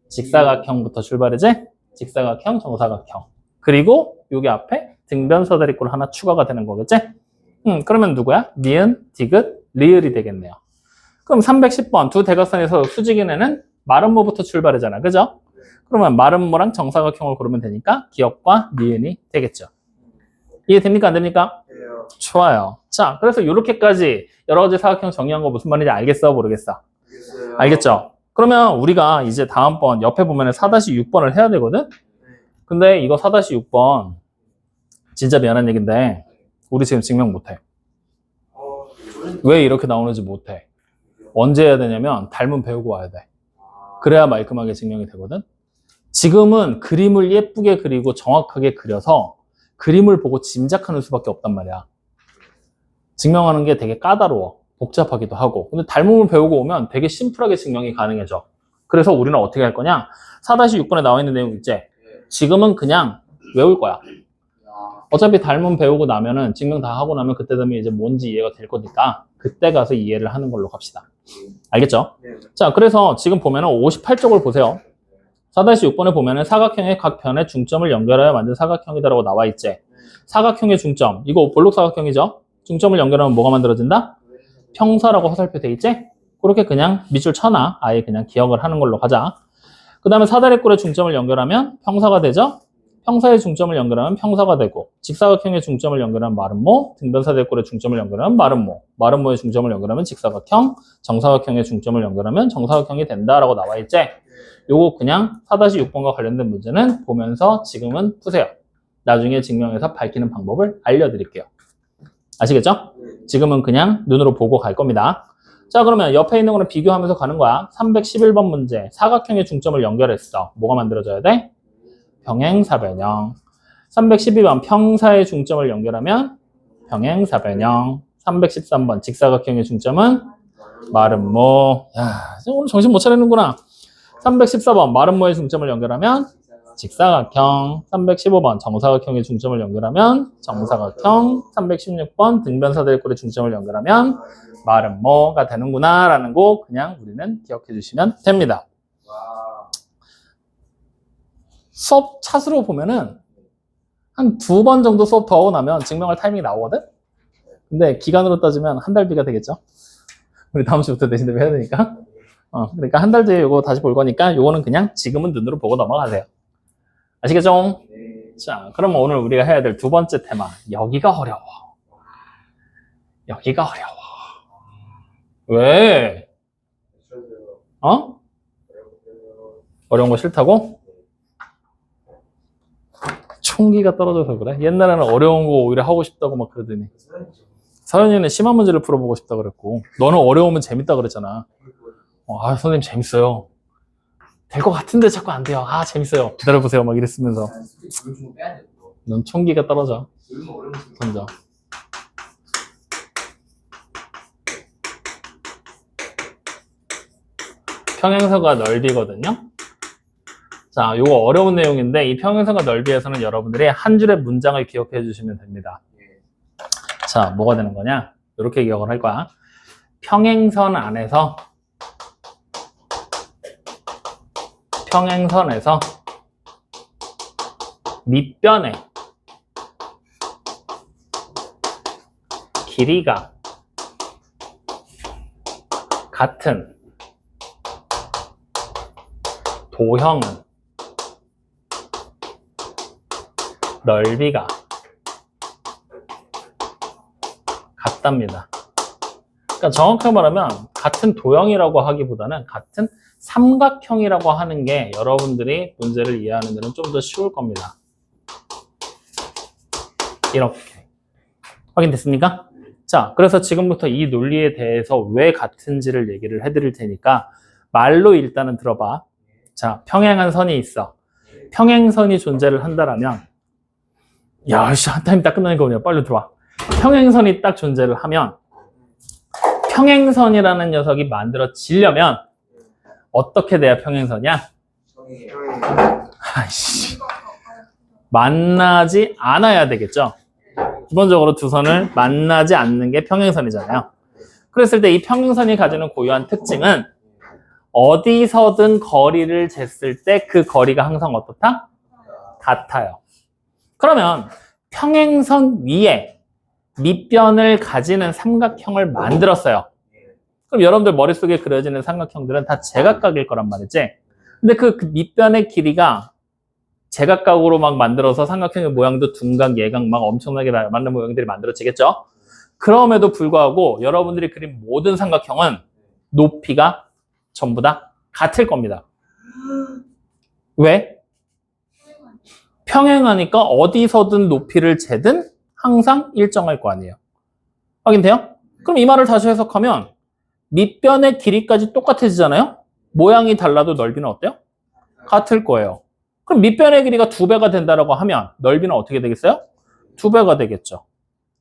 직사각형부터 출발이지? 직사각형, 정사각형. 그리고 여기 앞에 등변 사다리꼴 하나 추가가 되는 거겠지? 그러면 누구야? 니은, 디귿, 리을이 되겠네요. 그럼 310번. 두 대각선에서 수직인에는 마름모부터 출발이잖아. 그죠? 그러면 마름모랑 정사각형을 고르면 되니까 기역과 니은이 되겠죠. 이해됩니까? 안 됩니까? 그래요. 좋아요. 자, 그래서 이렇게까지 여러 가지 사각형 정의한 거 무슨 말인지 알겠어? 모르겠어? 알겠어요. 알겠죠? 그러면 우리가 이제 다음번 옆에 보면 4-6번을 해야 되거든? 근데 이거 4-6번 진짜 미안한 얘기인데 우리 지금 증명 못해. 왜 이렇게 나오는지 못해. 언제 해야 되냐면 달문 배우고 와야 돼. 그래야 말끔하게 증명이 되거든? 지금은 그림을 예쁘게 그리고 정확하게 그려서 그림을 보고 짐작하는 수밖에 없단 말이야. 증명하는 게 되게 까다로워. 복잡하기도 하고. 근데 달문을 배우고 오면 되게 심플하게 증명이 가능해져. 그래서 우리는 어떻게 할 거냐? 4-6번에 나와 있는 내용 있지? 지금은 그냥 외울 거야. 어차피 달문 배우고 나면은 증명 다 하고 나면 그때 되면 이제 뭔지 이해가 될 거니까 그때 가서 이해를 하는 걸로 갑시다. 알겠죠? 네. 자, 그래서 지금 보면은 58쪽을 보세요. 4-6번에 보면은 사각형의 각 변의 중점을 연결하여 만든 사각형이다라고 나와 있지. 사각형의 중점, 이거 볼록 사각형이죠? 중점을 연결하면 뭐가 만들어진다? 평사라고 화살표 돼 있지? 그렇게 그냥 밑줄 쳐놔. 아예 그냥 기억을 하는 걸로 가자. 그 다음에 사다리꼴의 중점을 연결하면 평사가 되죠? 평사의 중점을 연결하면 평사가 되고 직사각형의 중점을 연결하면 마름모, 등변사대꼴의 중점을 연결하면 마름모, 마름모의 중점을 연결하면 직사각형, 정사각형의 중점을 연결하면 정사각형이 된다라고 나와 있지? 요거 그냥 4-6번과 관련된 문제는 보면서 지금은 푸세요. 나중에 증명해서 밝히는 방법을 알려드릴게요. 아시겠죠? 지금은 그냥 눈으로 보고 갈 겁니다. 자, 그러면 옆에 있는 거는 비교하면서 가는 거야. 311번 문제. 사각형의 중점을 연결했어. 뭐가 만들어져야 돼? 평행사변형. 312번 평사의 중점을 연결하면 평행사변형. 313번 직사각형의 중점은 마름모. 야, 오늘 정신 못 차리는구나. 314번 마름모의 중점을 연결하면 직사각형. 315번 정사각형의 중점을 연결하면 정사각형. 316번 등변사대꼴의 중점을 연결하면 마름모가 되는구나 라는 거 그냥 우리는 기억해 주시면 됩니다. 와. 수업 차수로 보면은 한 2번 정도 수업 더 하고 나면 증명할 타이밍이 나오거든? 근데 기간으로 따지면 한 달 뒤가 되겠죠? 우리 다음 주부터 대신 대비 해야 되니까. 그러니까 한 달 뒤에 이거 다시 볼 거니까 요거는 그냥 지금은 눈으로 보고 넘어가세요. 아시겠죠? 네. 자, 그러면 오늘 우리가 해야 될 두 번째 테마. 여기가 어려워. 여기가 어려워. 왜? 어? 어려운 거 싫다고? 총기가 떨어져서 그래? 옛날에는 어려운 거 오히려 하고 싶다고 막 그러더니 서현이는 심한 문제를 풀어보고 싶다 그랬고 너는 어려우면 재밌다 그랬잖아. 아, 선생님 재밌어요. 될 것 같은데 자꾸 안 돼요. 아, 재밌어요. 기다려보세요. 막 이랬으면서 조금 빼야 돼. 넌 총기가 떨어져. 얼마 어려운 거 던져. 평행선과 넓이거든요. 자, 요거 어려운 내용인데 이 평행선과 넓이에서는 여러분들이 한 줄의 문장을 기억해 주시면 됩니다. 자, 뭐가 되는 거냐? 이렇게 기억을 할 거야. 평행선 안에서 평행선에서 밑변의 길이가 같은 도형은 넓이가 같답니다. 그러니까 정확하게 말하면 같은 도형이라고 하기보다는 같은 삼각형이라고 하는 게 여러분들이 문제를 이해하는 데는 좀 더 쉬울 겁니다. 이렇게. 확인됐습니까? 자, 그래서 지금부터 이 논리에 대해서 왜 같은지를 얘기를 해드릴 테니까 말로 일단은 들어봐. 자, 평행한 선이 있어. 평행선이 존재를 한다라면 야, 씨, 한 타임 딱 끝나니까 그냥 빨리 들어와. 평행선이 딱 존재를 하면 평행선이라는 녀석이 만들어지려면 어떻게 돼야 평행선이야? 아이씨. 만나지 않아야 되겠죠? 기본적으로 두 선을 만나지 않는 게 평행선이잖아요. 그랬을 때 이 평행선이 가지는 고유한 특징은 어디서든 거리를 쟀을 때 그 거리가 항상 어떻다? 같아요. 그러면 평행선 위에 밑변을 가지는 삼각형을 만들었어요. 그럼 여러분들 머릿속에 그려지는 삼각형들은 다 제각각일 거란 말이지. 근데 그 밑변의 길이가 제각각으로 막 만들어서 삼각형의 모양도 둔각, 예각 막 엄청나게 많은 모양들이 만들어지겠죠. 그럼에도 불구하고 여러분들이 그린 모든 삼각형은 높이가 전부 다 같을 겁니다. 왜? 평행하니까 어디서든 높이를 재든 항상 일정할 거 아니에요. 확인돼요? 그럼 이 말을 다시 해석하면 밑변의 길이까지 똑같아지잖아요? 모양이 달라도 넓이는 어때요? 같을 거예요. 그럼 밑변의 길이가 2배가 된다고 하면 넓이는 어떻게 되겠어요? 2배가 되겠죠.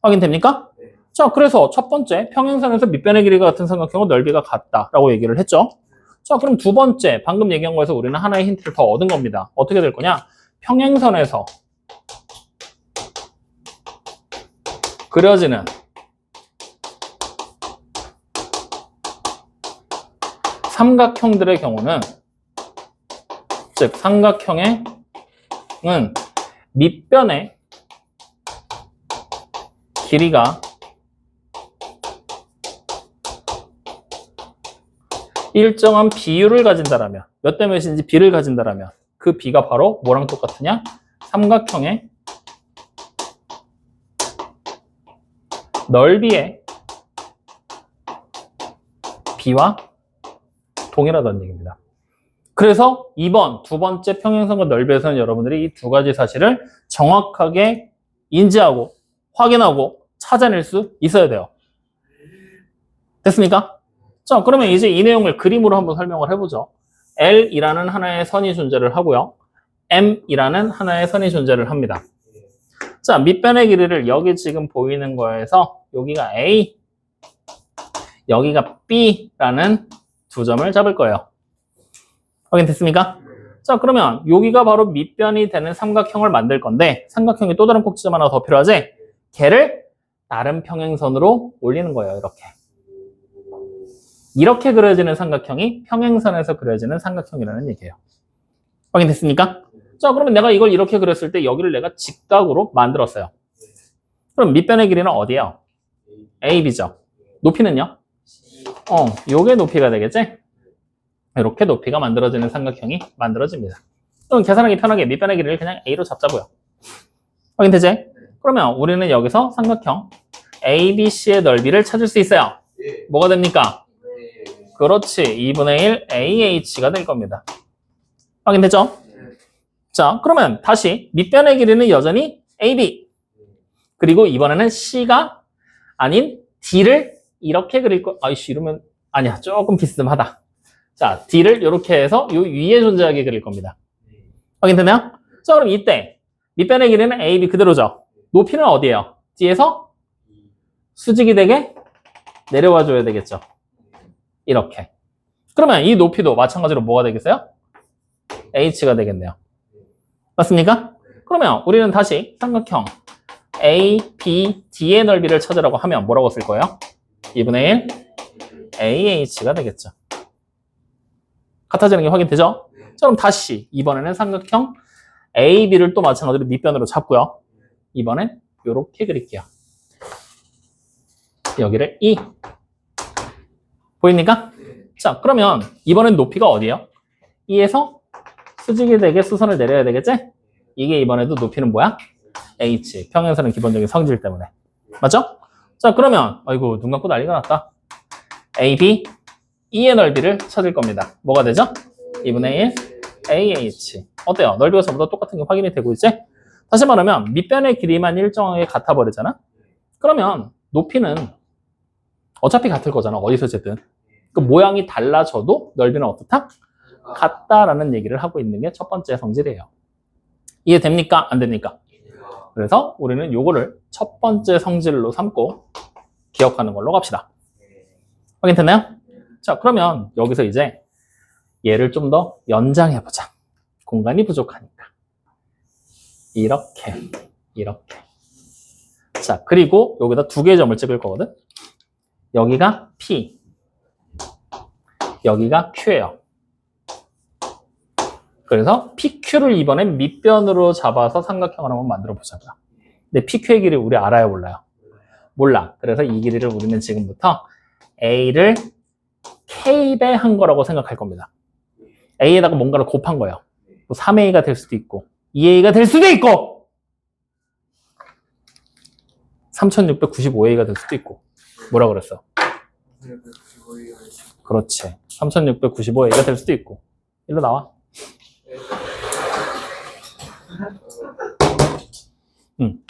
확인됩니까? 자, 그래서 첫 번째, 평행선에서 밑변의 길이가 같은 삼각형은 넓이가 같다라고 얘기를 했죠. 자, 그럼 두 번째, 방금 얘기한 거에서 우리는 하나의 힌트를 더 얻은 겁니다. 어떻게 될 거냐? 평행선에서 그려지는 삼각형들의 경우는, 즉 삼각형의 밑변의 길이가 일정한 비율을 가진다라면, 몇 대 몇인지 비를 가진다라면 그 비가 바로 뭐랑 똑같으냐? 삼각형의 넓이의 B와 동일하다는 얘기입니다. 그래서 2번, 두 번째 평행선과 넓이에서는 여러분들이 이 두 가지 사실을 정확하게 인지하고 확인하고 찾아낼 수 있어야 돼요. 됐습니까? 자, 그러면 이제 이 내용을 그림으로 한번 설명을 해보죠. L이라는 하나의 선이 존재를 하고요. M이라는 하나의 선이 존재를 합니다. 자, 밑변의 길이를 여기 지금 보이는 거에서 여기가 A, 여기가 B라는 두 점을 잡을 거예요. 확인됐습니까? 자, 그러면 여기가 바로 밑변이 되는 삼각형을 만들 건데 삼각형이 또 다른 꼭지점 하나 더 필요하지? 걔를 다른 평행선으로 올리는 거예요. 이렇게 그려지는 삼각형이 평행선에서 그려지는 삼각형이라는 얘기예요. 확인됐습니까? 자, 그러면 내가 이걸 이렇게 그렸을 때 여기를 내가 직각으로 만들었어요. 그럼 밑변의 길이는 어디예요? AB죠. 높이는요? 요게 높이가 되겠지? 이렇게 높이가 만들어지는 삼각형이 만들어집니다. 그럼 계산하기 편하게 밑변의 길이를 그냥 A로 잡자고요. 확인되지? 그러면 우리는 여기서 삼각형 ABC의 넓이를 찾을 수 있어요. 뭐가 됩니까? 그렇지. 2분의 1 AH가 될 겁니다. 확인됐죠? 자, 그러면 다시 밑변의 길이는 여전히 AB. 그리고 이번에는 C가 아닌 D를 이렇게 그릴 거. 아이씨, 이러면 아니야. 조금 비스듬하다. 자, D를 이렇게 해서 요 위에 존재하게 그릴 겁니다. 확인되나요? 자, 그럼 이때 밑변의 길이는 AB 그대로죠. 높이는 어디예요? D에서 수직이 되게 내려와 줘야 되겠죠. 이렇게. 그러면 이 높이도 마찬가지로 뭐가 되겠어요? H가 되겠네요. 맞습니까? 그러면 우리는 다시 삼각형 A, B, D의 넓이를 찾으라고 하면 뭐라고 쓸 거예요? 2분의 1 AH가 되겠죠. 같아지는 게 확인되죠? 자, 그럼 다시 이번에는 삼각형 A, B를 또 마찬가지로 밑변으로 잡고요. 이번엔 이렇게 그릴게요. 여기를 E. 보입니까? 자, 그러면 이번엔 높이가 어디예요? E에서 수직이 되게 수선을 내려야 되겠지? 이게 이번에도 높이는 뭐야? H. 평행선은 기본적인 성질 때문에. 맞죠? 자, 그러면 아이고 눈 감고 난리가 났다. AB, E의 넓이를 찾을 겁니다. 뭐가 되죠? 2분의 1 AH. 어때요? 넓이가 전부 다 똑같은 게 확인이 되고 있지? 다시 말하면 밑변의 길이만 일정하게 같아 버리잖아? 그러면 높이는 어차피 같을 거잖아. 어디서든. 그 모양이 달라져도 넓이는 어떻다? 같다라는 얘기를 하고 있는 게 첫 번째 성질이에요. 이해됩니까? 안 됩니까? 그래서 우리는 요거를 첫 번째 성질로 삼고 기억하는 걸로 갑시다. 확인됐나요? 자, 그러면 여기서 이제 얘를 좀 더 연장해보자. 공간이 부족하니까. 이렇게. 자, 그리고 여기다 두 개의 점을 찍을 거거든. 여기가 P, 여기가 Q예요. 그래서 PQ를 이번엔 밑변으로 잡아서 삼각형을 한번 만들어 보자고요. 근데 PQ의 길이 우리 알아요, 몰라요? 몰라. 그래서 이 길이를 우리는 지금부터 A를 K배 한 거라고 생각할 겁니다. A에다가 뭔가를 곱한 거예요. 3A가 될 수도 있고 2A가 될 수도 있고 3695A가 될 수도 있고. 뭐라 그랬어? 그렇지. 3695A가 될 수도 있고. 일로 나와.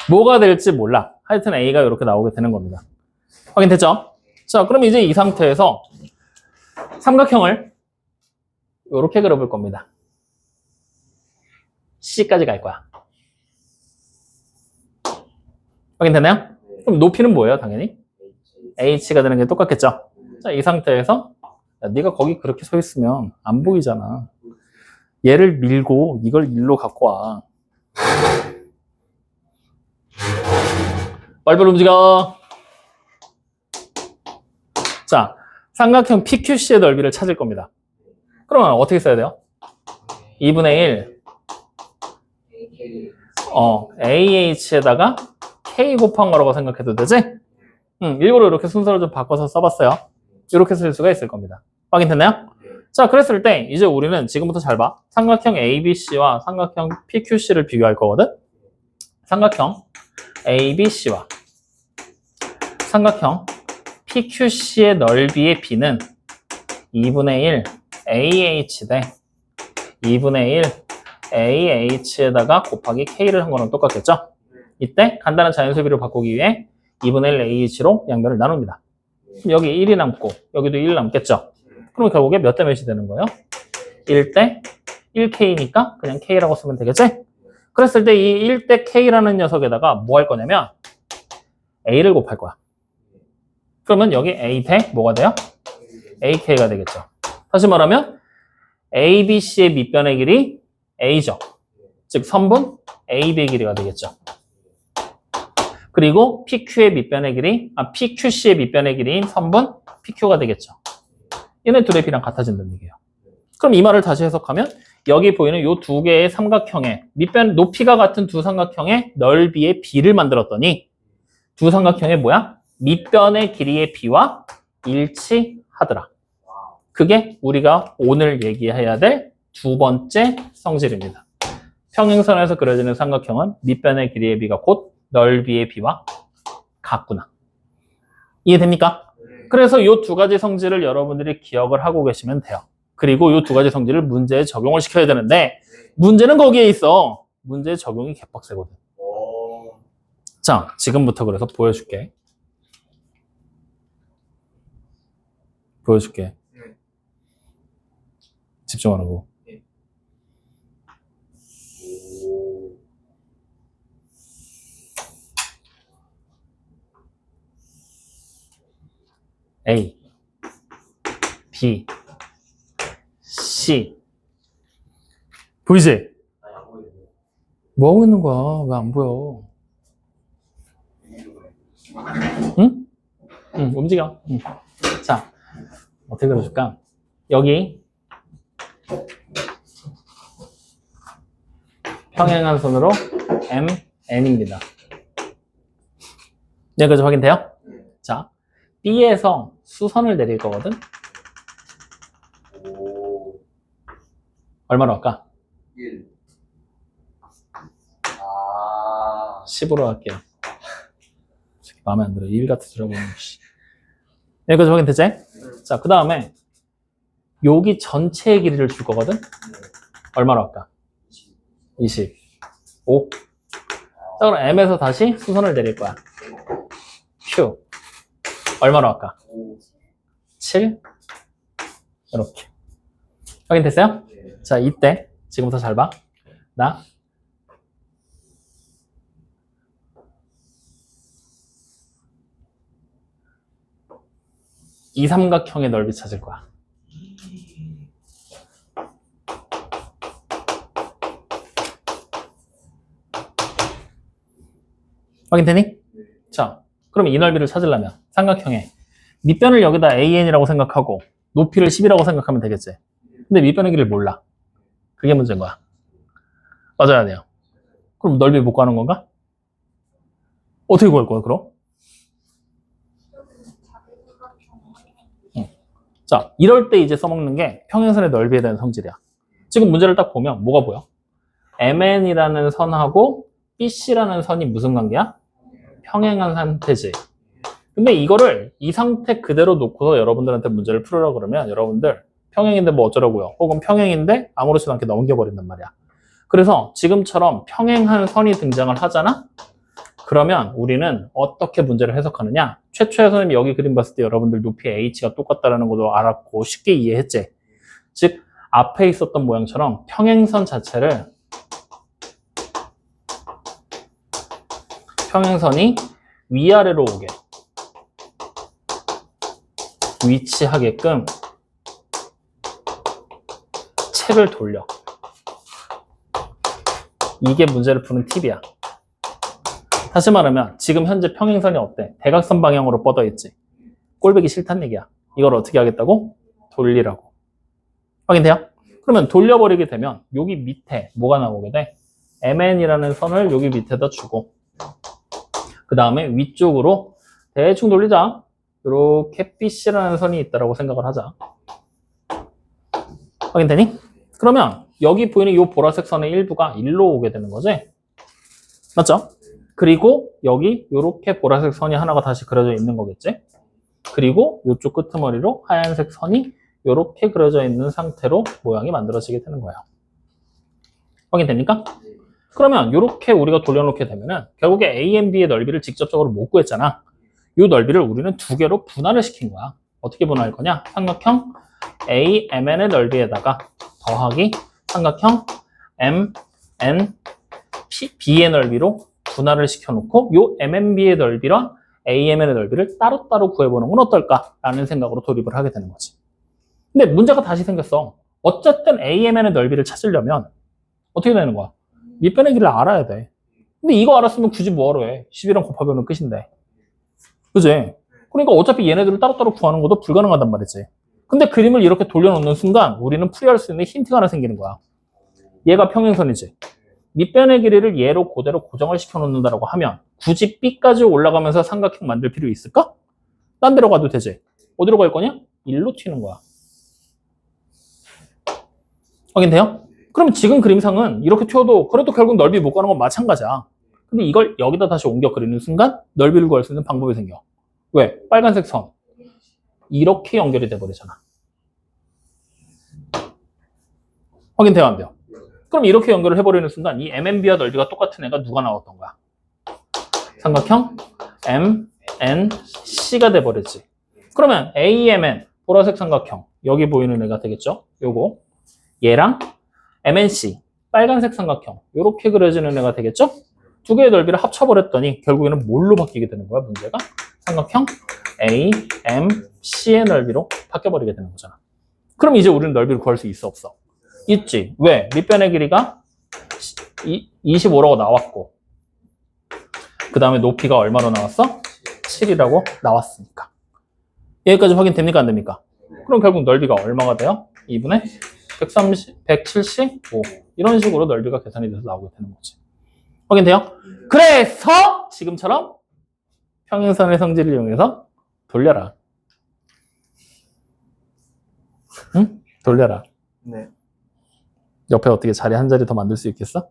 뭐가 될지 몰라. 하여튼 A가 이렇게 나오게 되는 겁니다. 확인됐죠? 자, 그럼 이제 이 상태에서 삼각형을 이렇게 그려볼 겁니다. C까지 갈 거야. 확인됐나요? 그럼 높이는 뭐예요, 당연히? H가 되는 게 똑같겠죠? 자, 이 상태에서 야, 네가 거기 그렇게 서 있으면 안 보이잖아. 얘를 밀고 이걸 일로 갖고 와. 빨리빨리 움직여. 자, 삼각형 PQC의 넓이를 찾을 겁니다. 그러면 어떻게 써야 돼요? 2분의 1 AH에다가 K 곱한 거라고 생각해도 되지? 일부러 이렇게 순서를 좀 바꿔서 써봤어요. 이렇게 쓸 수가 있을 겁니다. 확인됐나요? 자, 그랬을 때 이제 우리는 지금부터 잘 봐. 삼각형 ABC와 삼각형 PQC를 비교할 거거든. 삼각형 ABC와 삼각형 PQC의 넓이의 B는 2분의 1 AH 대 2분의 1 AH에다가 곱하기 K를 한 거는 똑같겠죠? 이때 간단한 자연수비로 바꾸기 위해 2분의 1 AH로 양변을 나눕니다. 그럼 여기 1이 남고 여기도 1 남겠죠? 그럼 결국에 몇 대 몇이 되는 거예요? 1대 1K니까 그냥 K라고 쓰면 되겠지? 그랬을 때 이 1대 K라는 녀석에다가 뭐 할 거냐면 A를 곱할 거야. 그러면 여기 A 대 뭐가 돼요? AK가 되겠죠. 다시 말하면 ABC의 밑변의 길이 A죠. 즉 선분 AB의 길이가 되겠죠. 그리고 PQ의 밑변의 길이, PQC의 밑변의 길이인 선분 PQ가 되겠죠. 얘네 둘의 비랑 같아진다는 얘기예요. 그럼 이 말을 다시 해석하면 여기 보이는 이 두 개의 삼각형의 밑변 높이가 같은 두 삼각형의 넓이의 비를 만들었더니 두 삼각형의 뭐야? 밑변의 길이의 비와 일치하더라. 그게 우리가 오늘 얘기해야 될 두 번째 성질입니다. 평행선에서 그려지는 삼각형은 밑변의 길이의 비가 곧 넓이의 비와 같구나. 이해됩니까? 그래서 이 두 가지 성질을 여러분들이 기억을 하고 계시면 돼요. 그리고 이 두 가지 성질을 문제에 적용을 시켜야 되는데 문제는 거기에 있어. 문제의 적용이 개빡세거든. 자, 지금부터 그래서 보여줄게. 집중하라고. A, B, C. 보이지? 뭐 하고 있는 거야? 왜 안 보여? 응? 응, 움직여. 응. 자, 어떻게 그려줄까? 여기 평행한 선으로 M, N입니다. 여기까지 확인돼요? 자, B에서 수선을 내릴 거거든? 얼마로 할까? 1. 10으로 할게요. 마음에 안 들어. 1 같은 소리 하고 있는 씨. 여기까지 확인되지? 자, 그 다음에 여기 전체의 길이를 줄 거거든? 얼마로 할까? 25. 자, 그럼 M에서 다시 수선을 내릴 거야. Q. 얼마로 할까? 7. 이렇게. 확인됐어요? 자, 이때 지금부터 잘 봐. 나 이 삼각형의 넓이 찾을 거야. 확인되니? 자, 그럼 이 넓이를 찾으려면 삼각형의 밑변을 여기다 AN이라고 생각하고 높이를 10이라고 생각하면 되겠지. 근데 밑변의 길이를 몰라. 그게 문제인 거야. 맞아야 돼요. 그럼 넓이 못 구하는 건가? 어떻게 구할 거야, 그럼? 자, 이럴 때 이제 써먹는 게 평행선의 넓이에 대한 성질이야. 지금 문제를 딱 보면 뭐가 보여? MN이라는 선하고 BC라는 선이 무슨 관계야? 평행한 상태지. 근데 이거를 이 상태 그대로 놓고서 여러분들한테 문제를 풀으라 그러면 여러분들 평행인데 뭐 어쩌라고요? 혹은 평행인데 아무렇지도 않게 넘겨버린단 말이야. 그래서 지금처럼 평행한 선이 등장을 하잖아? 그러면 우리는 어떻게 문제를 해석하느냐? 최초의 선생님이 여기 그림 봤을 때 여러분들 높이 H가 똑같다는 것도 알았고 쉽게 이해했지? 즉 앞에 있었던 모양처럼 평행선 자체를 평행선이 위아래로 오게 위치하게끔 책을 돌려. 이게 문제를 푸는 팁이야. 다시 말하면 지금 현재 평행선이 어때? 대각선 방향으로 뻗어 있지. 꼴보기 싫다는 얘기야. 이걸 어떻게 하겠다고? 돌리라고. 확인돼요? 그러면 돌려버리게 되면 여기 밑에 뭐가 나오게 돼? MN이라는 선을 여기 밑에다 주고 그 다음에 위쪽으로 대충 돌리자. 이렇게 BC라는 선이 있다고 생각을 하자. 확인되니? 그러면 여기 보이는 이 보라색 선의 일부가 일로 오게 되는 거지? 맞죠? 그리고 여기 이렇게 보라색 선이 하나가 다시 그려져 있는 거겠지? 그리고 이쪽 끄트머리로 하얀색 선이 이렇게 그려져 있는 상태로 모양이 만들어지게 되는 거예요. 확인됩니까? 그러면 이렇게 우리가 돌려놓게 되면은 결국에 AMB의 넓이를 직접적으로 못 구했잖아. 이 넓이를 우리는 두 개로 분할을 시킨 거야. 어떻게 분할할 거냐? 삼각형 AMN의 넓이에다가 더하기 삼각형 MNB의 넓이로 분할을 시켜놓고 이 MNB의 넓이랑 AMN의 넓이를 따로따로 구해보는 건 어떨까라는 생각으로 돌입을 하게 되는 거지. 근데 문제가 다시 생겼어. 어쨌든 AMN의 넓이를 찾으려면 어떻게 되는 거야? 밑변의 길이를 알아야 돼. 근데 이거 알았으면 굳이 뭐하러 해? 10이랑 곱하면 끝인데. 그지? 그러니까 어차피 얘네들을 따로따로 구하는 것도 불가능하단 말이지. 근데 그림을 이렇게 돌려놓는 순간 우리는 풀이할 수 있는 힌트가 하나 생기는 거야. 얘가 평행선이지. 밑변의 길이를 얘로 그대로 고정을 시켜놓는다라고 하면 굳이 B까지 올라가면서 삼각형 만들 필요 있을까? 딴 데로 가도 되지. 어디로 갈 거냐? 1로 튀는 거야. 확인돼요? 그럼 지금 그림상은 이렇게 튀어도 그래도 결국 넓이 못 가는 건 마찬가지야. 근데 이걸 여기다 다시 옮겨 그리는 순간 넓이를 구할 수 있는 방법이 생겨. 왜? 빨간색 선. 이렇게 연결이 돼버리잖아. 확인돼요? 안 돼요? 그럼 이렇게 연결을 해버리는 순간 이 MNB와 넓이가 똑같은 애가 누가 나왔던 거야? 삼각형 MNC가 돼버렸지. 그러면 AMN, 보라색 삼각형, 여기 보이는 애가 되겠죠? 요거. 얘랑 MNC, 빨간색 삼각형, 요렇게 그려지는 애가 되겠죠? 두 개의 넓이를 합쳐버렸더니 결국에는 뭘로 바뀌게 되는 거야, 문제가? 삼각형 AMC의 넓이로 바뀌어버리게 되는 거잖아. 그럼 이제 우리는 넓이를 구할 수 있어, 없어? 있지. 왜? 밑변의 길이가 25라고 나왔고 그 다음에 높이가 얼마로 나왔어? 7이라고 나왔으니까. 여기까지 확인됩니까? 안 됩니까? 그럼 결국 넓이가 얼마가 돼요? 2분의 175 이런 식으로 넓이가 계산이 돼서 나오게 되는 거지. 확인돼요? 그래서 지금처럼 평행선의 성질을 이용해서 돌려라. 응? 돌려라. 네. 옆에 어떻게 자리 한 자리 더 만들 수 있겠어?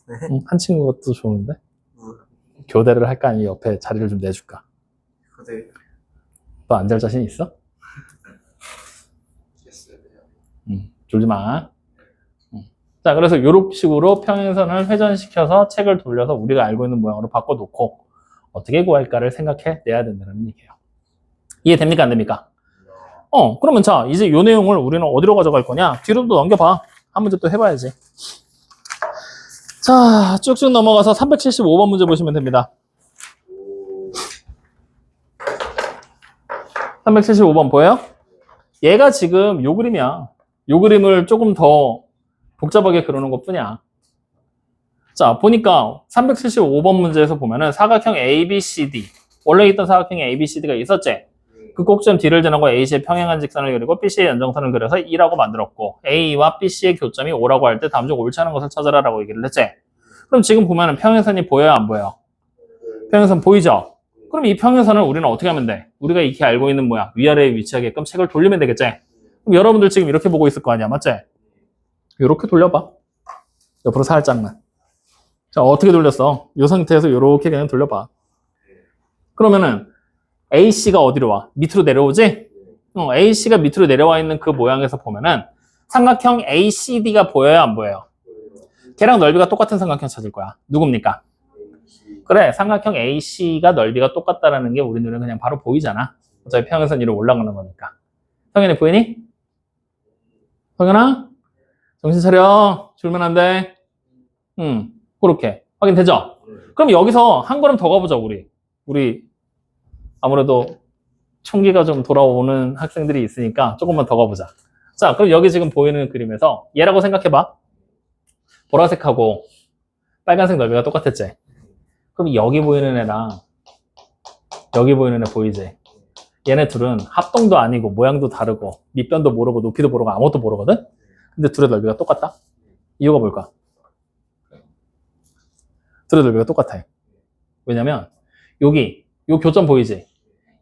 네. 응? 한 친구 것도 좋은데? 교대를 할까? 아니면 옆에 자리를 좀 내줄까? 네. 너 앉을 자신 있어? 졸지 마. 자, 그래서 이런 식으로 평행선을 회전시켜서 책을 돌려서 우리가 알고 있는 모양으로 바꿔놓고 어떻게 구할까를 생각해 내야 된다는 얘기예요. 이해됩니까? 안 됩니까? 그러면 자, 이제 이 내용을 우리는 어디로 가져갈 거냐? 뒤로 또 넘겨봐. 한 문제 또 해봐야지. 자, 쭉쭉 넘어가서 375번 문제 보시면 됩니다. 375번 보여요? 얘가 지금 요 그림이야. 요 그림을 조금 더 복잡하게 그려놓은 것 뿐이야. 자, 보니까 375번 문제에서 보면은 사각형 ABCD. 원래 있던 사각형에 ABCD가 있었지? 그 꼭지점 D를 지나고 AC의 평행한 직선을 그리고 BC의 연장선을 그려서 E라고 만들었고 A와 BC의 교점이 O라고 할 때 다음 중 옳지 않은 것을 찾아라라고 얘기를 했지? 그럼 지금 보면은 평행선이 보여요? 안 보여요? 평행선 보이죠? 그럼 이 평행선을 우리는 어떻게 하면 돼? 우리가 이렇게 알고 있는 모양, 위아래에 위치하게끔 책을 돌리면 되겠지? 그럼 여러분들 지금 이렇게 보고 있을 거 아니야, 맞지? 이렇게 돌려봐. 옆으로 살짝만. 자, 어떻게 돌렸어? 이 상태에서 이렇게 그냥 돌려봐. 그러면은 AC가 어디로 와? 밑으로 내려오지? AC가 밑으로 내려와 있는 그 모양에서 보면은 삼각형 ACD가 보여요? 안 보여요? 걔랑 넓이가 똑같은 삼각형 찾을 거야. 누굽니까? 그래, 삼각형 AC가 넓이가 똑같다라는 게 우리 눈에 그냥 바로 보이잖아. 어차피 평행선 위로 올라가는 거니까. 성현이 보이니? 성현아? 정신 차려. 줄면 안 돼. 그렇게. 확인되죠? 그럼 여기서 한 걸음 더 가보자, 우리 아무래도 총기가 좀 돌아오는 학생들이 있으니까 조금만 더 가보자. 자, 그럼 여기 지금 보이는 그림에서 얘라고 생각해봐. 보라색하고 빨간색 넓이가 똑같았지? 그럼 여기 보이는 애랑 여기 보이는 애 보이지? 얘네 둘은 합동도 아니고 모양도 다르고 밑변도 모르고 높이도 모르고 아무것도 모르거든? 근데 둘의 넓이가 똑같다? 이유가 뭘까? 둘의 넓이가 똑같아. 왜냐면 여기 요 교점 보이지?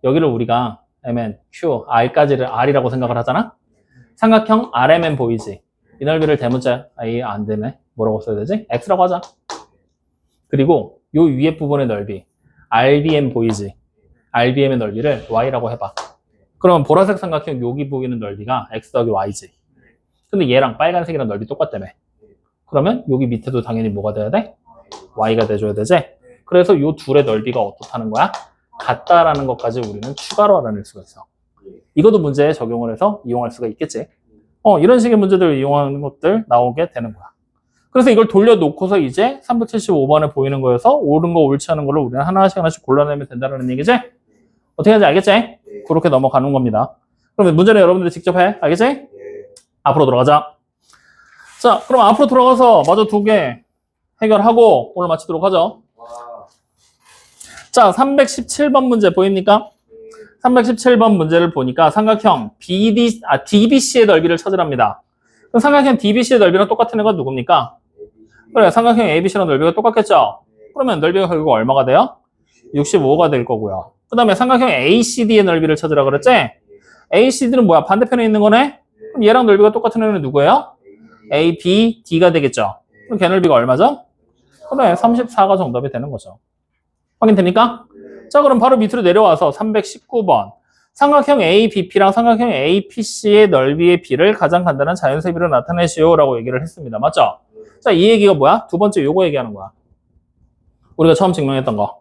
여기를 우리가 MN, Q, R까지를 R이라고 생각을 하잖아? 삼각형 RMN 보이지? 이 넓이를 대문자, 안 되네. 뭐라고 써야 되지? X라고 하자. 그리고 요 위에 부분의 넓이, RBM 보이지? RBM의 넓이를 Y라고 해봐. 그러면 보라색 삼각형 여기 보이는 넓이가 X 더하기 Y지. 근데 얘랑 빨간색이랑 넓이 똑같다며. 그러면 여기 밑에도 당연히 뭐가 돼야 돼? Y가 돼줘야 되지? 그래서 요 둘의 넓이가 어떻다는 거야? 같다라는 것까지 우리는 추가로 알아낼 수가 있어. 이것도 문제에 적용을 해서 이용할 수가 있겠지. 이런 식의 문제들을 이용하는 것들 나오게 되는 거야. 그래서 이걸 돌려놓고서 이제 375번에 보이는 거여서 옳은 거 옳지 않은 걸로 우리는 하나씩 골라내면 된다는 얘기지? 어떻게 하는지 알겠지? 그렇게 넘어가는 겁니다. 그러면 문제는 여러분들이 직접 해. 알겠지? 앞으로 돌아가자. 자, 그럼 앞으로 돌아가서 마저 두 개 해결하고 오늘 마치도록 하죠. 자, 317번 문제 보입니까? 317번 문제를 보니까 삼각형 DBC의 넓이를 찾으랍니다. 그럼 삼각형 DBC의 넓이랑 똑같은 애가 누굽니까? 그래, 삼각형 ABC랑 넓이가 똑같겠죠? 그러면 넓이가 결국 얼마가 돼요? 65가 될 거고요. 그 다음에 삼각형 ACD의 넓이를 찾으라 그랬지? ACD는 뭐야? 반대편에 있는 거네? 그럼 얘랑 넓이가 똑같은 애는 누구예요? ABD가 되겠죠? 그럼 걔 넓이가 얼마죠? 그래, 34가 정답이 되는 거죠. 확인됩니까? 자, 그럼 바로 밑으로 내려와서 319번. 삼각형 ABP랑 삼각형 APC의 넓이의 비를 가장 간단한 자연수의 비로 나타내시오라고 얘기를 했습니다. 맞죠? 자, 이 얘기가 뭐야? 두 번째 요거 얘기하는 거야. 우리가 처음 증명했던 거.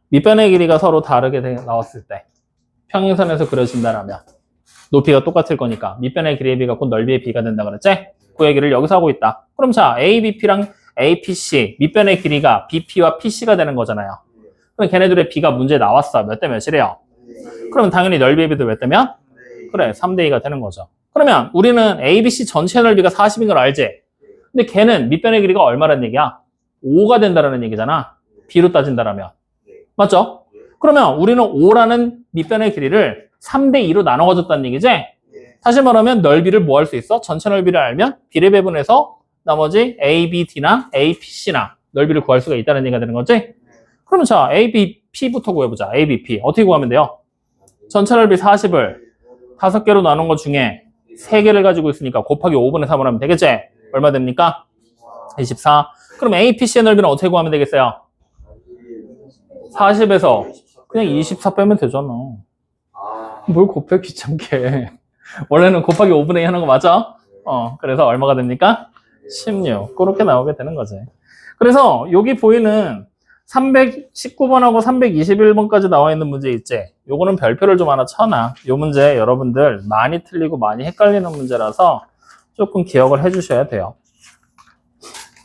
밑변의 길이가 서로 다르게 나왔을 때 평행선에서 그려진다라면 높이가 똑같을 거니까 밑변의 길이의 비가 곧 넓이의 비가 된다 그랬지? 그 얘기를 여기서 하고 있다. 그럼 자, ABP랑 APC 밑변의 길이가 BP와 PC가 되는 거잖아요. 그럼 걔네들의 비가 문제에 나왔어. 몇 대 몇이래요? 그러면 당연히 넓이의 비도 몇 대면? 그래, 3대 2가 되는 거죠. 그러면 우리는 ABC 전체 넓이가 40인 걸 알지? 근데 걔는 밑변의 길이가 얼마라는 얘기야? 5가 된다라는 얘기잖아. B로 따진다라면. 맞죠? 그러면 우리는 5라는 밑변의 길이를 3대 2로 나눠 가졌다는 얘기지? 다시 말하면 넓이를 뭐 할 수 있어? 전체 넓이를 알면 B를 배분해서 나머지 ABD나 APC나 넓이를 구할 수가 있다는 얘기가 되는 거지? 그러면 자, ABP부터 구해보자. ABP. 어떻게 구하면 돼요? 전체 넓이 40을 5개로 나눈 것 중에 3개를 가지고 있으니까 곱하기 5분의 3을 하면 되겠지? 얼마 됩니까? 24. 그럼 APC의 넓이는 어떻게 구하면 되겠어요? 40에서 그냥 24 빼면 되잖아. 뭘 곱해 귀찮게. 원래는 곱하기 5분의 2 하는 거 맞아? 그래서 얼마가 됩니까? 16. 그렇게 나오게 되는 거지. 그래서 여기 보이는 319번하고 321번까지 나와 있는 문제 있지? 요거는 별표를 좀 하나 쳐놔. 요 문제 여러분들 많이 틀리고 많이 헷갈리는 문제라서 조금 기억을 해주셔야 돼요.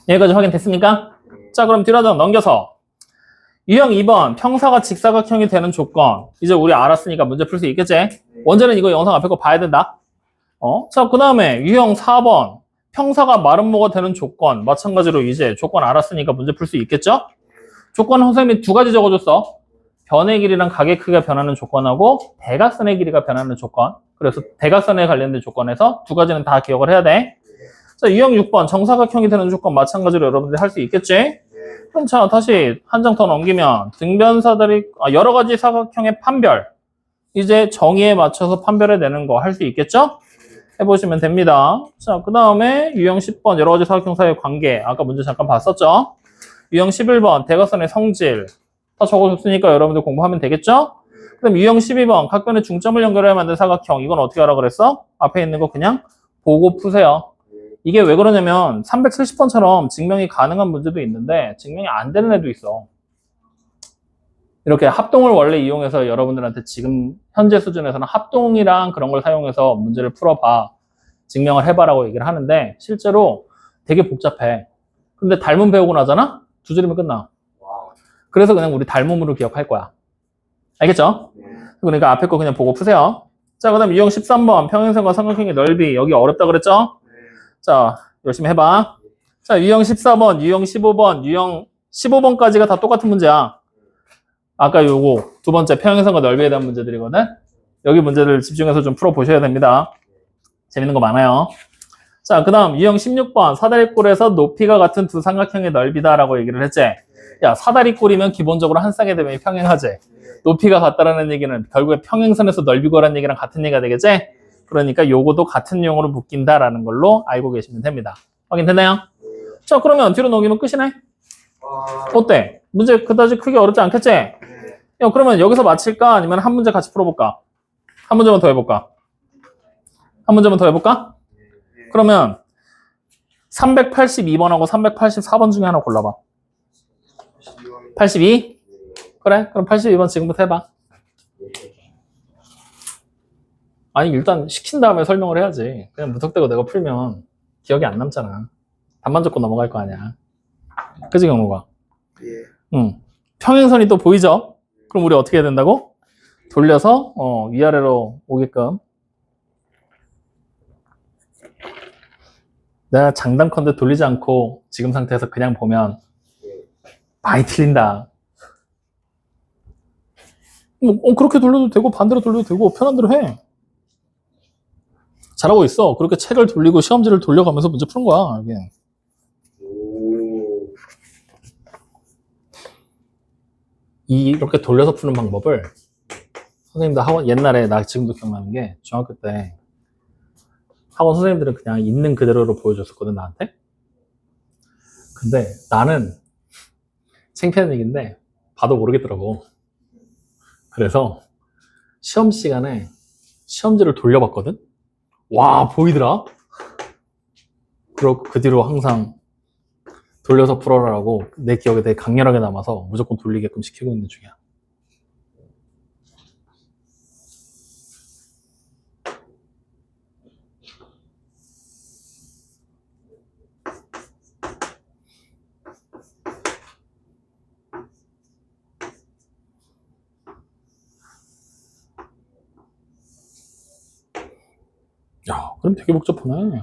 여기까지 확인됐습니까? 자, 그럼 뒤로 하나 넘겨서 유형 2번 평사가 직사각형이 되는 조건. 이제 우리 알았으니까 문제 풀 수 있겠지? 원제는 이거 영상 앞에 거 봐야 된다. 자, 그 다음에 유형 4번 평사가 마름모가 되는 조건. 마찬가지로 이제 조건 알았으니까 문제 풀 수 있겠죠? 조건 선생님이 두 가지 적어줬어. 변의 길이랑 각의 크기가 변하는 조건하고 대각선의 길이가 변하는 조건. 그래서 대각선에 관련된 조건에서 두 가지는 다 기억을 해야 돼. 자, 유형 6번 정사각형이 되는 조건 마찬가지로 여러분들이 할 수 있겠지? 그럼 자, 다시 한 장 더 넘기면 등변사다리 여러 가지 사각형의 판별. 이제 정의에 맞춰서 판별해내는 거 할 수 있겠죠? 해보시면 됩니다. 자, 그 다음에 유형 10번 여러 가지 사각형 사이의 관계. 아까 문제 잠깐 봤었죠? 유형 11번 대각선의 성질. 다 적어줬으니까 여러분들 공부하면 되겠죠? 그럼 유형 12번 각변의 중점을 연결해야 만든 사각형. 이건 어떻게 하라 그랬어? 앞에 있는 거 그냥 보고 푸세요. 이게 왜 그러냐면 370번처럼 증명이 가능한 문제도 있는데 증명이 안 되는 애도 있어. 이렇게 합동을 원래 이용해서 여러분들한테 지금 현재 수준에서는 합동이랑 그런 걸 사용해서 문제를 풀어봐. 증명을 해봐라고 얘기를 하는데 실제로 되게 복잡해. 근데 닮음 배우고 나잖아? 두 줄이면 끝나. 그래서 그냥 우리 닮음으로 기억할 거야. 알겠죠? 그러니까 앞에 거 그냥 보고 푸세요. 자, 그 다음 유형 13번 평행선과 삼각형의 넓이. 여기 어렵다 그랬죠? 자, 열심히 해봐. 자, 유형 14번, 유형 15번, 유형 15번까지가 다 똑같은 문제야. 아까 요거 두 번째 평행선과 넓이에 대한 문제들이거든. 여기 문제를 집중해서 좀 풀어보셔야 됩니다. 재밌는 거 많아요. 자, 그 다음 유형 16번 사다리꼴에서 높이가 같은 두 삼각형의 넓이다라고 얘기를 했지. 야, 사다리꼴이면 기본적으로 한 쌍의 대면이 평행하지. 높이가 같다라는 얘기는 결국에 평행선에서 넓이 구하라는 얘기랑 같은 얘기가 되겠지? 그러니까 요거도 같은 유형으로 묶인다라는 걸로 알고 계시면 됩니다. 확인됐나요? 자, 그러면 뒤로 넘기면 끝이네? 어때? 문제 그다지 크게 어렵지 않겠지? 야, 그러면 여기서 마칠까? 아니면 한 문제 같이 풀어볼까? 한 문제만 더 해볼까? 한 문제만 더 해볼까? 그러면 382번하고 384번 중에 하나 골라봐. 82? 그래? 그럼 82번 지금부터 해봐. 아니, 일단 시킨 다음에 설명을 해야지. 그냥 무턱대고 내가 풀면 기억이 안 남잖아. 답만 적고 넘어갈 거 아니야. 그치, 경호가? 응. 평행선이 또 보이죠? 그럼 우리 어떻게 해야 된다고? 돌려서 위아래로 오게끔. 내가 장단컨대 돌리지 않고 지금 상태에서 그냥 보면 많이 틀린다. 그렇게 돌려도 되고 반대로 돌려도 되고 편한 대로 해. 잘하고 있어. 그렇게 책을 돌리고 시험지를 돌려가면서 문제 푸는 거야. 이게. 이렇게 돌려서 푸는 방법을 선생님도 학원 옛날에 나 지금도 기억나는 게 중학교 때 학원 선생님들은 그냥 있는 그대로로 보여줬었거든 나한테. 근데 나는 창피한 얘기인데 봐도 모르겠더라고. 그래서 시험 시간에 시험지를 돌려봤거든. 와, 보이더라. 그리고 그 뒤로 항상 돌려서 풀어라라고 내 기억에 되게 강렬하게 남아서 무조건 돌리게끔 시키고 있는 중이야. 야, 그럼 되게 복잡하네.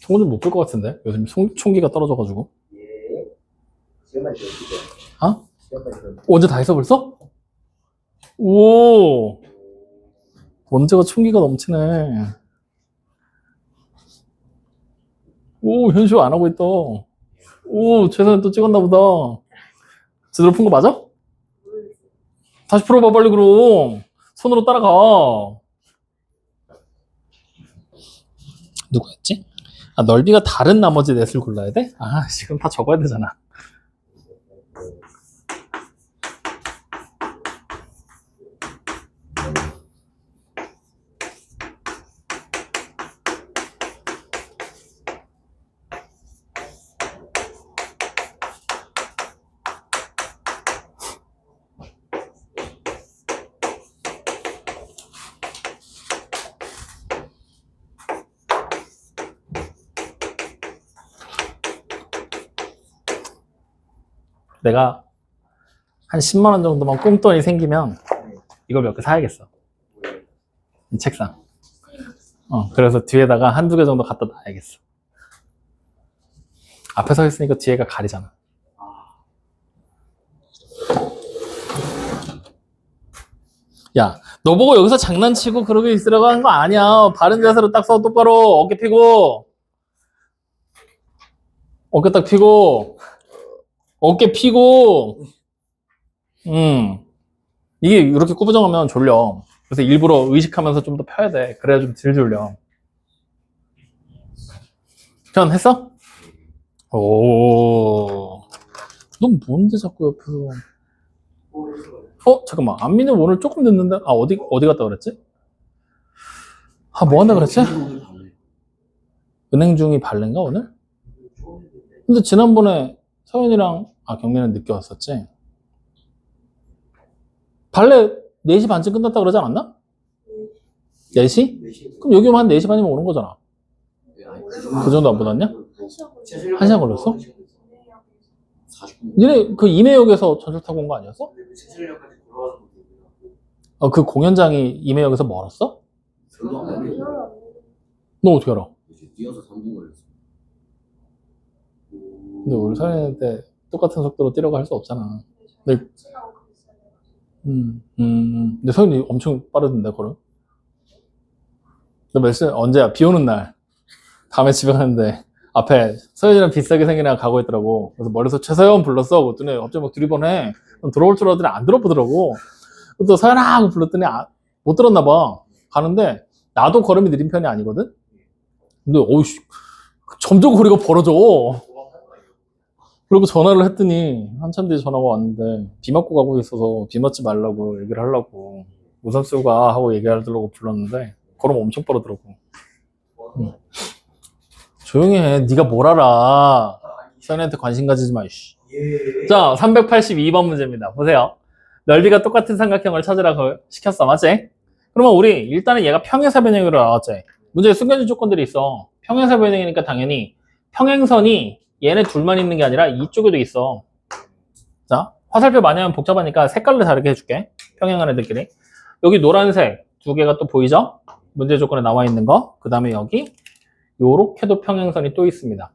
총은 좀 못 볼 것 같은데? 요즘 총기가 떨어져가지고. 시간만 좀 주세요. 어? 시간만 좀. 언제 다 했어 벌써? 오, 원재가 총기가 넘치네. 오, 현수 안 하고 있다. 오, 최선을 또 찍었나 보다. 제대로 푼 거 맞아? 다시 풀어봐 빨리 그럼. 손으로 따라가. 누구였지? 아, 넓이가 다른 나머지 넷을 골라야 돼? 아, 지금 다 적어야 되잖아. 내가 한 10만 원 정도만 꽁돈이 생기면 이걸 몇 개 사야겠어. 이 책상. 그래서 뒤에다가 한두 개 정도 갖다 놔야겠어. 앞에 서 있으니까 뒤에가 가리잖아. 야, 너 보고 여기서 장난치고 그러고 있으라고 하는 거 아니야. 바른 자세로 딱 서 똑바로 어깨 펴고 어깨 딱 펴고 어깨 펴고 이게 이렇게 꾸부정하면 졸려. 그래서 일부러 의식하면서 좀 더 펴야 돼. 그래야 좀 덜 졸려. 편했어? 오, 넌 뭔데 자꾸 옆에서. 잠깐만. 안민이 오늘 조금 늦는데? 아, 어디 갔다 그랬지? 아, 뭐 한다 그랬지? 은행 중이 발레인가, 오늘? 근데 지난번에 서연이랑, 경민은 늦게 왔었지? 발레 4시 반쯤 끝났다 그러지 않았나? 4시? 그럼 여기 오면 한 4시 반이면 오는 거잖아. 그 정도 안 받았냐? 1시간 걸렸어? 니네 그 임해역에서 전철 타고 온 거 아니었어? 그 공연장이 임해역에서 멀었어? 너 어떻게 알아? 뛰어서 3분 걸렸어. 근데 우리 서연한테 똑같은 속도로 뛰려고 할 수 없잖아. 근데, 근데 서연이 엄청 빠르던데, 걸음? 너 몇 시, 언제야? 비 오는 날. 다음에 집에 가는데, 앞에 서연이랑 비슷하게 생긴 애가 가고 있더라고. 그래서 머리에서 최서연 불렀어. 그랬더니 갑자기 막 두리번해. 돌아올 줄 알았더니 안 들어보더라고. 또 서연아 하고 불렀더니 못 들었나 봐. 가는데 나도 걸음이 느린 편이 아니거든. 근데 어이씨 점점 거리가 벌어져. 그리고 전화를 했더니 한참 뒤에 전화가 왔는데 비 맞고 가고 있어서 비 맞지 말라고 얘기를 하려고 우산 쓰고 가 하고 얘기하려고 불렀는데 걸음 엄청 빠르더라고. 조용히 해. 네가 뭘 알아. 서연이한테 관심 가지지 마. 이씨. 예. 자, 382번 문제입니다. 보세요. 넓이가 똑같은 삼각형을 찾으라고 시켰어. 맞지? 그러면 우리 일단은 얘가 평행사 변형으로 나왔지. 문제에 숨겨진 조건들이 있어. 평행사 변형이니까 당연히 평행선이 얘네 둘만 있는 게 아니라 이쪽에도 있어. 자, 화살표 많이 하면 복잡하니까 색깔로 다르게 해줄게. 평행한 애들끼리. 여기 노란색 두 개가 또 보이죠? 문제 조건에 나와 있는 거. 그 다음에 여기 요렇게도 평행선이 또 있습니다.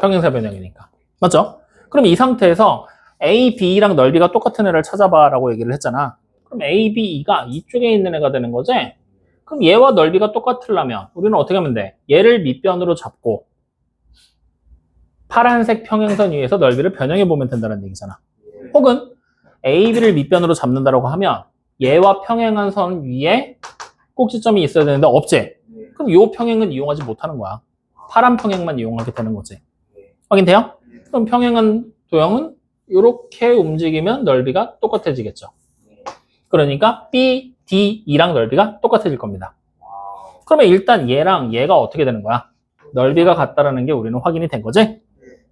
평행사 변형이니까. 맞죠? 그럼 이 상태에서 A, B랑 넓이가 똑같은 애를 찾아봐 라고 얘기를 했잖아. 그럼 A, B, E가 이쪽에 있는 애가 되는 거지? 그럼 얘와 넓이가 똑같으려면 우리는 어떻게 하면 돼? 얘를 밑변으로 잡고 파란색 평행선 위에서 넓이를 변형해 보면 된다는 얘기잖아. 혹은 A, B를 밑변으로 잡는다고 하면 얘와 평행한 선 위에 꼭지점이 있어야 되는데 없지? 그럼 이 평행은 이용하지 못하는 거야. 파란 평행만 이용하게 되는 거지. 확인돼요? 그럼 평행한 도형은 이렇게 움직이면 넓이가 똑같아지겠죠. 그러니까 B, D, E랑 넓이가 똑같아질 겁니다. 그러면 일단 얘랑 얘가 어떻게 되는 거야? 넓이가 같다라는 게 우리는 확인이 된 거지?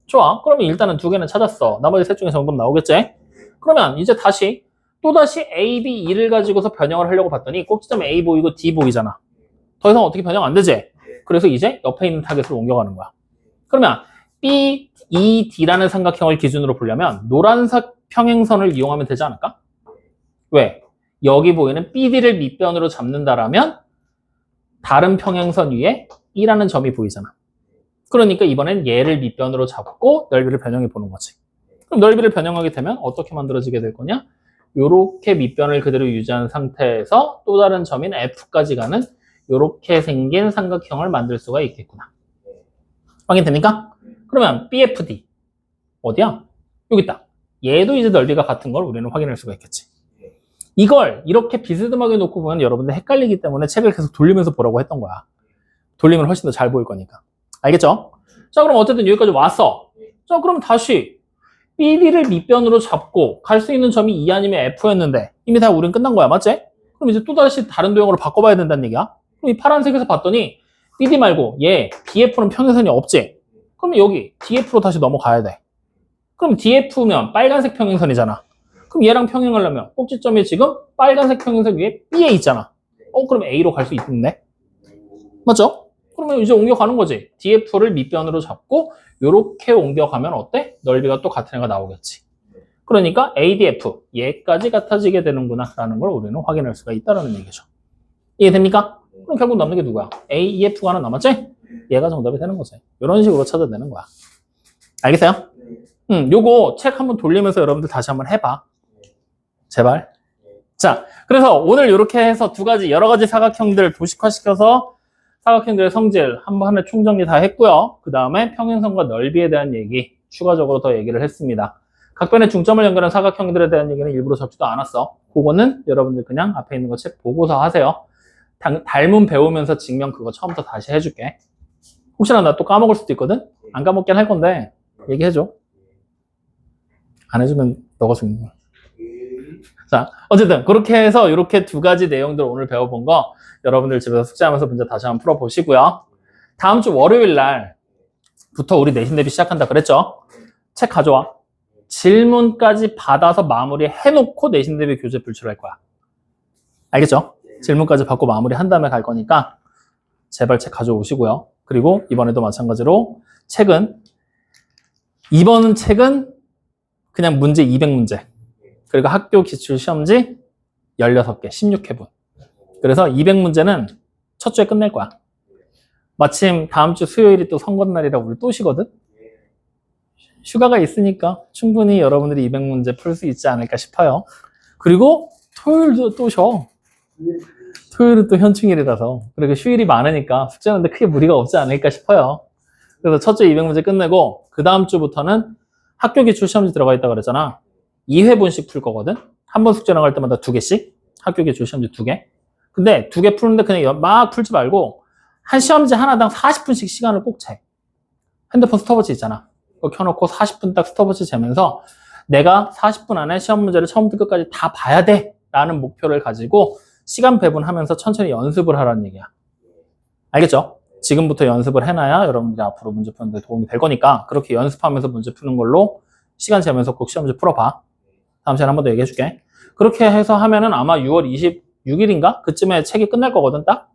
좋아. 그러면 일단은 두 개는 찾았어. 나머지 셋 중에 정답 나오겠지? 그러면 이제 또다시 A, B, E를 가지고서 변형을 하려고 봤더니 꼭지점 A 보이고 D 보이잖아. 더 이상 어떻게 변형 안 되지? 그래서 이제 옆에 있는 타겟으로 옮겨가는 거야. 그러면 B, E, D라는 삼각형을 기준으로 보려면 노란색 평행선을 이용하면 되지 않을까? 왜? 여기 보이는 BD를 밑변으로 잡는다라면 다른 평행선 위에 E라는 점이 보이잖아. 그러니까 이번엔 얘를 밑변으로 잡고 넓이를 변형해 보는 거지. 그럼 넓이를 변형하게 되면 어떻게 만들어지게 될 거냐? 요렇게 밑변을 그대로 유지한 상태에서 또 다른 점인 F까지 가는 요렇게 생긴 삼각형을 만들 수가 있겠구나. 확인됩니까? 그러면 BFD 어디야? 여기 있다. 얘도 이제 넓이가 같은 걸 우리는 확인할 수가 있겠지. 이걸 이렇게 비스듬하게 놓고 보면 여러분들 헷갈리기 때문에 책을 계속 돌리면서 보라고 했던 거야. 돌리면 훨씬 더 잘 보일 거니까. 알겠죠? 자, 그럼 어쨌든 여기까지 왔어. 자, 그럼 다시 BD를 밑변으로 잡고 갈 수 있는 점이 E 아니면 F였는데 이미 다 우린 끝난 거야. 맞지? 그럼 이제 또다시 다른 도형으로 바꿔봐야 된다는 얘기야. 그럼 이 파란색에서 봤더니 BD 말고 얘 DF는 평행선이 없지? 그럼 여기 DF로 다시 넘어가야 돼. 그럼 DF면 빨간색 평행선이잖아. 그럼 얘랑 평행하려면 꼭지점이 지금 빨간색 평행선 위에 B에 있잖아. 그럼 A로 갈 수 있겠네? 맞죠? 그러면 이제 옮겨가는 거지. DF를 밑변으로 잡고 이렇게 옮겨가면 어때? 넓이가 또 같은 애가 나오겠지. 그러니까 ADF 얘까지 같아지게 되는구나 라는 걸 우리는 확인할 수가 있다는 얘기죠. 이해됩니까? 그럼 결국 남는 게 누구야? AEF가 하나 남았지? 얘가 정답이 되는 거지. 이런 식으로 찾아내는 거야. 알겠어요? 요거 책 한번 돌리면서 여러분들 다시 한번 해봐. 제발. 자, 그래서 오늘 이렇게 해서 여러 가지 사각형들 도식화시켜서 사각형들의 성질 한 번에 총정리 다 했고요. 그 다음에 평행선과 넓이에 대한 얘기 추가적으로 더 얘기를 했습니다. 각변의 중점을 연결한 사각형들에 대한 얘기는 일부러 적지도 않았어. 그거는 여러분들 그냥 앞에 있는 거 책 보고서 하세요. 달문 배우면서 증명 그거 처음부터 다시 해줄게. 혹시나 나 또 까먹을 수도 있거든? 안 까먹긴 할 건데 얘기해줘. 안 해주면 너가 죽는 거야. 자, 어쨌든 그렇게 해서 이렇게 두 가지 내용들 오늘 배워본 거 여러분들 집에서 숙제하면서 문제 다시 한번 풀어보시고요. 다음 주 월요일 날부터 우리 내신 대비 시작한다 그랬죠? 책 가져와. 질문까지 받아서 마무리해놓고 내신 대비 교재 불출할 거야. 알겠죠? 질문까지 받고 마무리한 다음에 갈 거니까 제발 책 가져오시고요. 그리고 이번에도 마찬가지로 이번 책은 그냥 문제 200문제. 그리고 학교 기출 시험지 16개, 16회분. 그래서 200문제는 첫 주에 끝낼 거야. 마침 다음 주 수요일이 또 선거날이라 우리 또 쉬거든? 휴가가 있으니까 충분히 여러분들이 200문제 풀 수 있지 않을까 싶어요. 그리고 토요일도 또 쉬어. 토요일은 또 현충일이라서. 그리고 휴일이 많으니까 숙제하는데 크게 무리가 없지 않을까 싶어요. 그래서 첫 주 200문제 끝내고 그 다음 주부터는 학교 기출 시험지 들어가 있다고 그랬잖아. 2회분씩 풀 거거든. 한 번 숙제 나갈 때마다 2개씩. 학교 기출 시험지 2개. 근데 2개 푸는데 그냥 막 풀지 말고 한 시험지 하나당 40분씩 시간을 꼭 재. 핸드폰 스톱워치 있잖아. 그거 켜놓고 40분 딱 스톱워치 재면서 내가 40분 안에 시험 문제를 처음부터 끝까지 다 봐야 돼 라는 목표를 가지고 시간 배분하면서 천천히 연습을 하라는 얘기야. 알겠죠? 지금부터 연습을 해놔야 여러분들이 앞으로 문제 푸는데 도움이 될 거니까 그렇게 연습하면서 문제 푸는 걸로 시간 재면서 꼭 시험 문제 풀어봐. 다음 시간에 한 번 더 얘기해 줄게. 그렇게 해서 하면은 아마 6월 26일인가? 그쯤에 책이 끝날 거거든, 딱?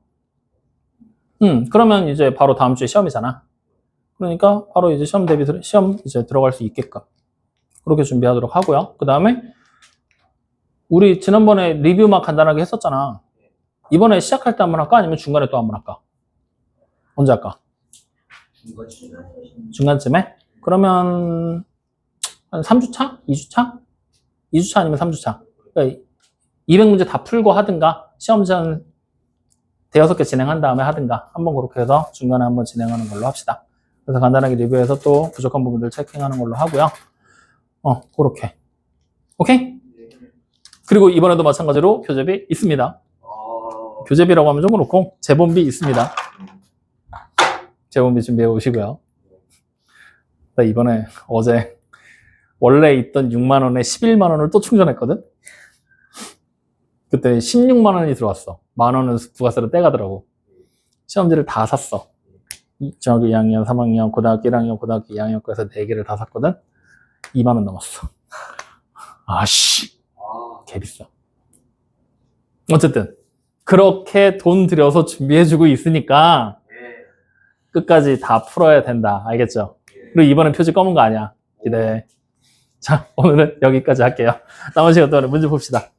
그러면 이제 바로 다음 주에 시험이잖아. 그러니까 바로 이제 시험 이제 들어갈 수 있게끔. 그렇게 준비하도록 하고요. 그 다음에 우리 지난번에 리뷰만 간단하게 했었잖아. 이번에 시작할 때 한번 할까? 아니면 중간에 또 한번 할까? 언제 할까? 중간쯤에? 그러면 한 3주차? 2주차? 2주차 아니면 3주차? 그러니까 200문제 다 풀고 하든가 시험지 한 대여섯 개 진행한 다음에 하든가 한번 그렇게 해서 중간에 한번 진행하는 걸로 합시다. 그래서 간단하게 리뷰해서 또 부족한 부분들 체킹하는 걸로 하고요. 그렇게. 오케이? 그리고 이번에도 마찬가지로 교재비 있습니다. 교재비라고 하면 좀 그렇고 재본비 있습니다. 재본비 준비해 오시고요. 나 이번에 어제 원래 있던 6만 원에 11만 원을 또 충전했거든? 그때 16만 원이 들어왔어. 만 원은 부가세로 떼가더라고. 시험지를 다 샀어. 중학교 2학년, 3학년, 고등학교 1학년, 고등학교 2학년 거에서 4개를 다 샀거든? 2만 원 넘었어. 아씨. 개 비싸. 어쨌든 그렇게 돈 들여서 준비해주고 있으니까 끝까지 다 풀어야 된다. 알겠죠? 그리고 이번엔 표지 검은 거 아니야. 기대해. 자, 오늘은 여기까지 할게요. 남은 시간 동안에 문제 봅시다.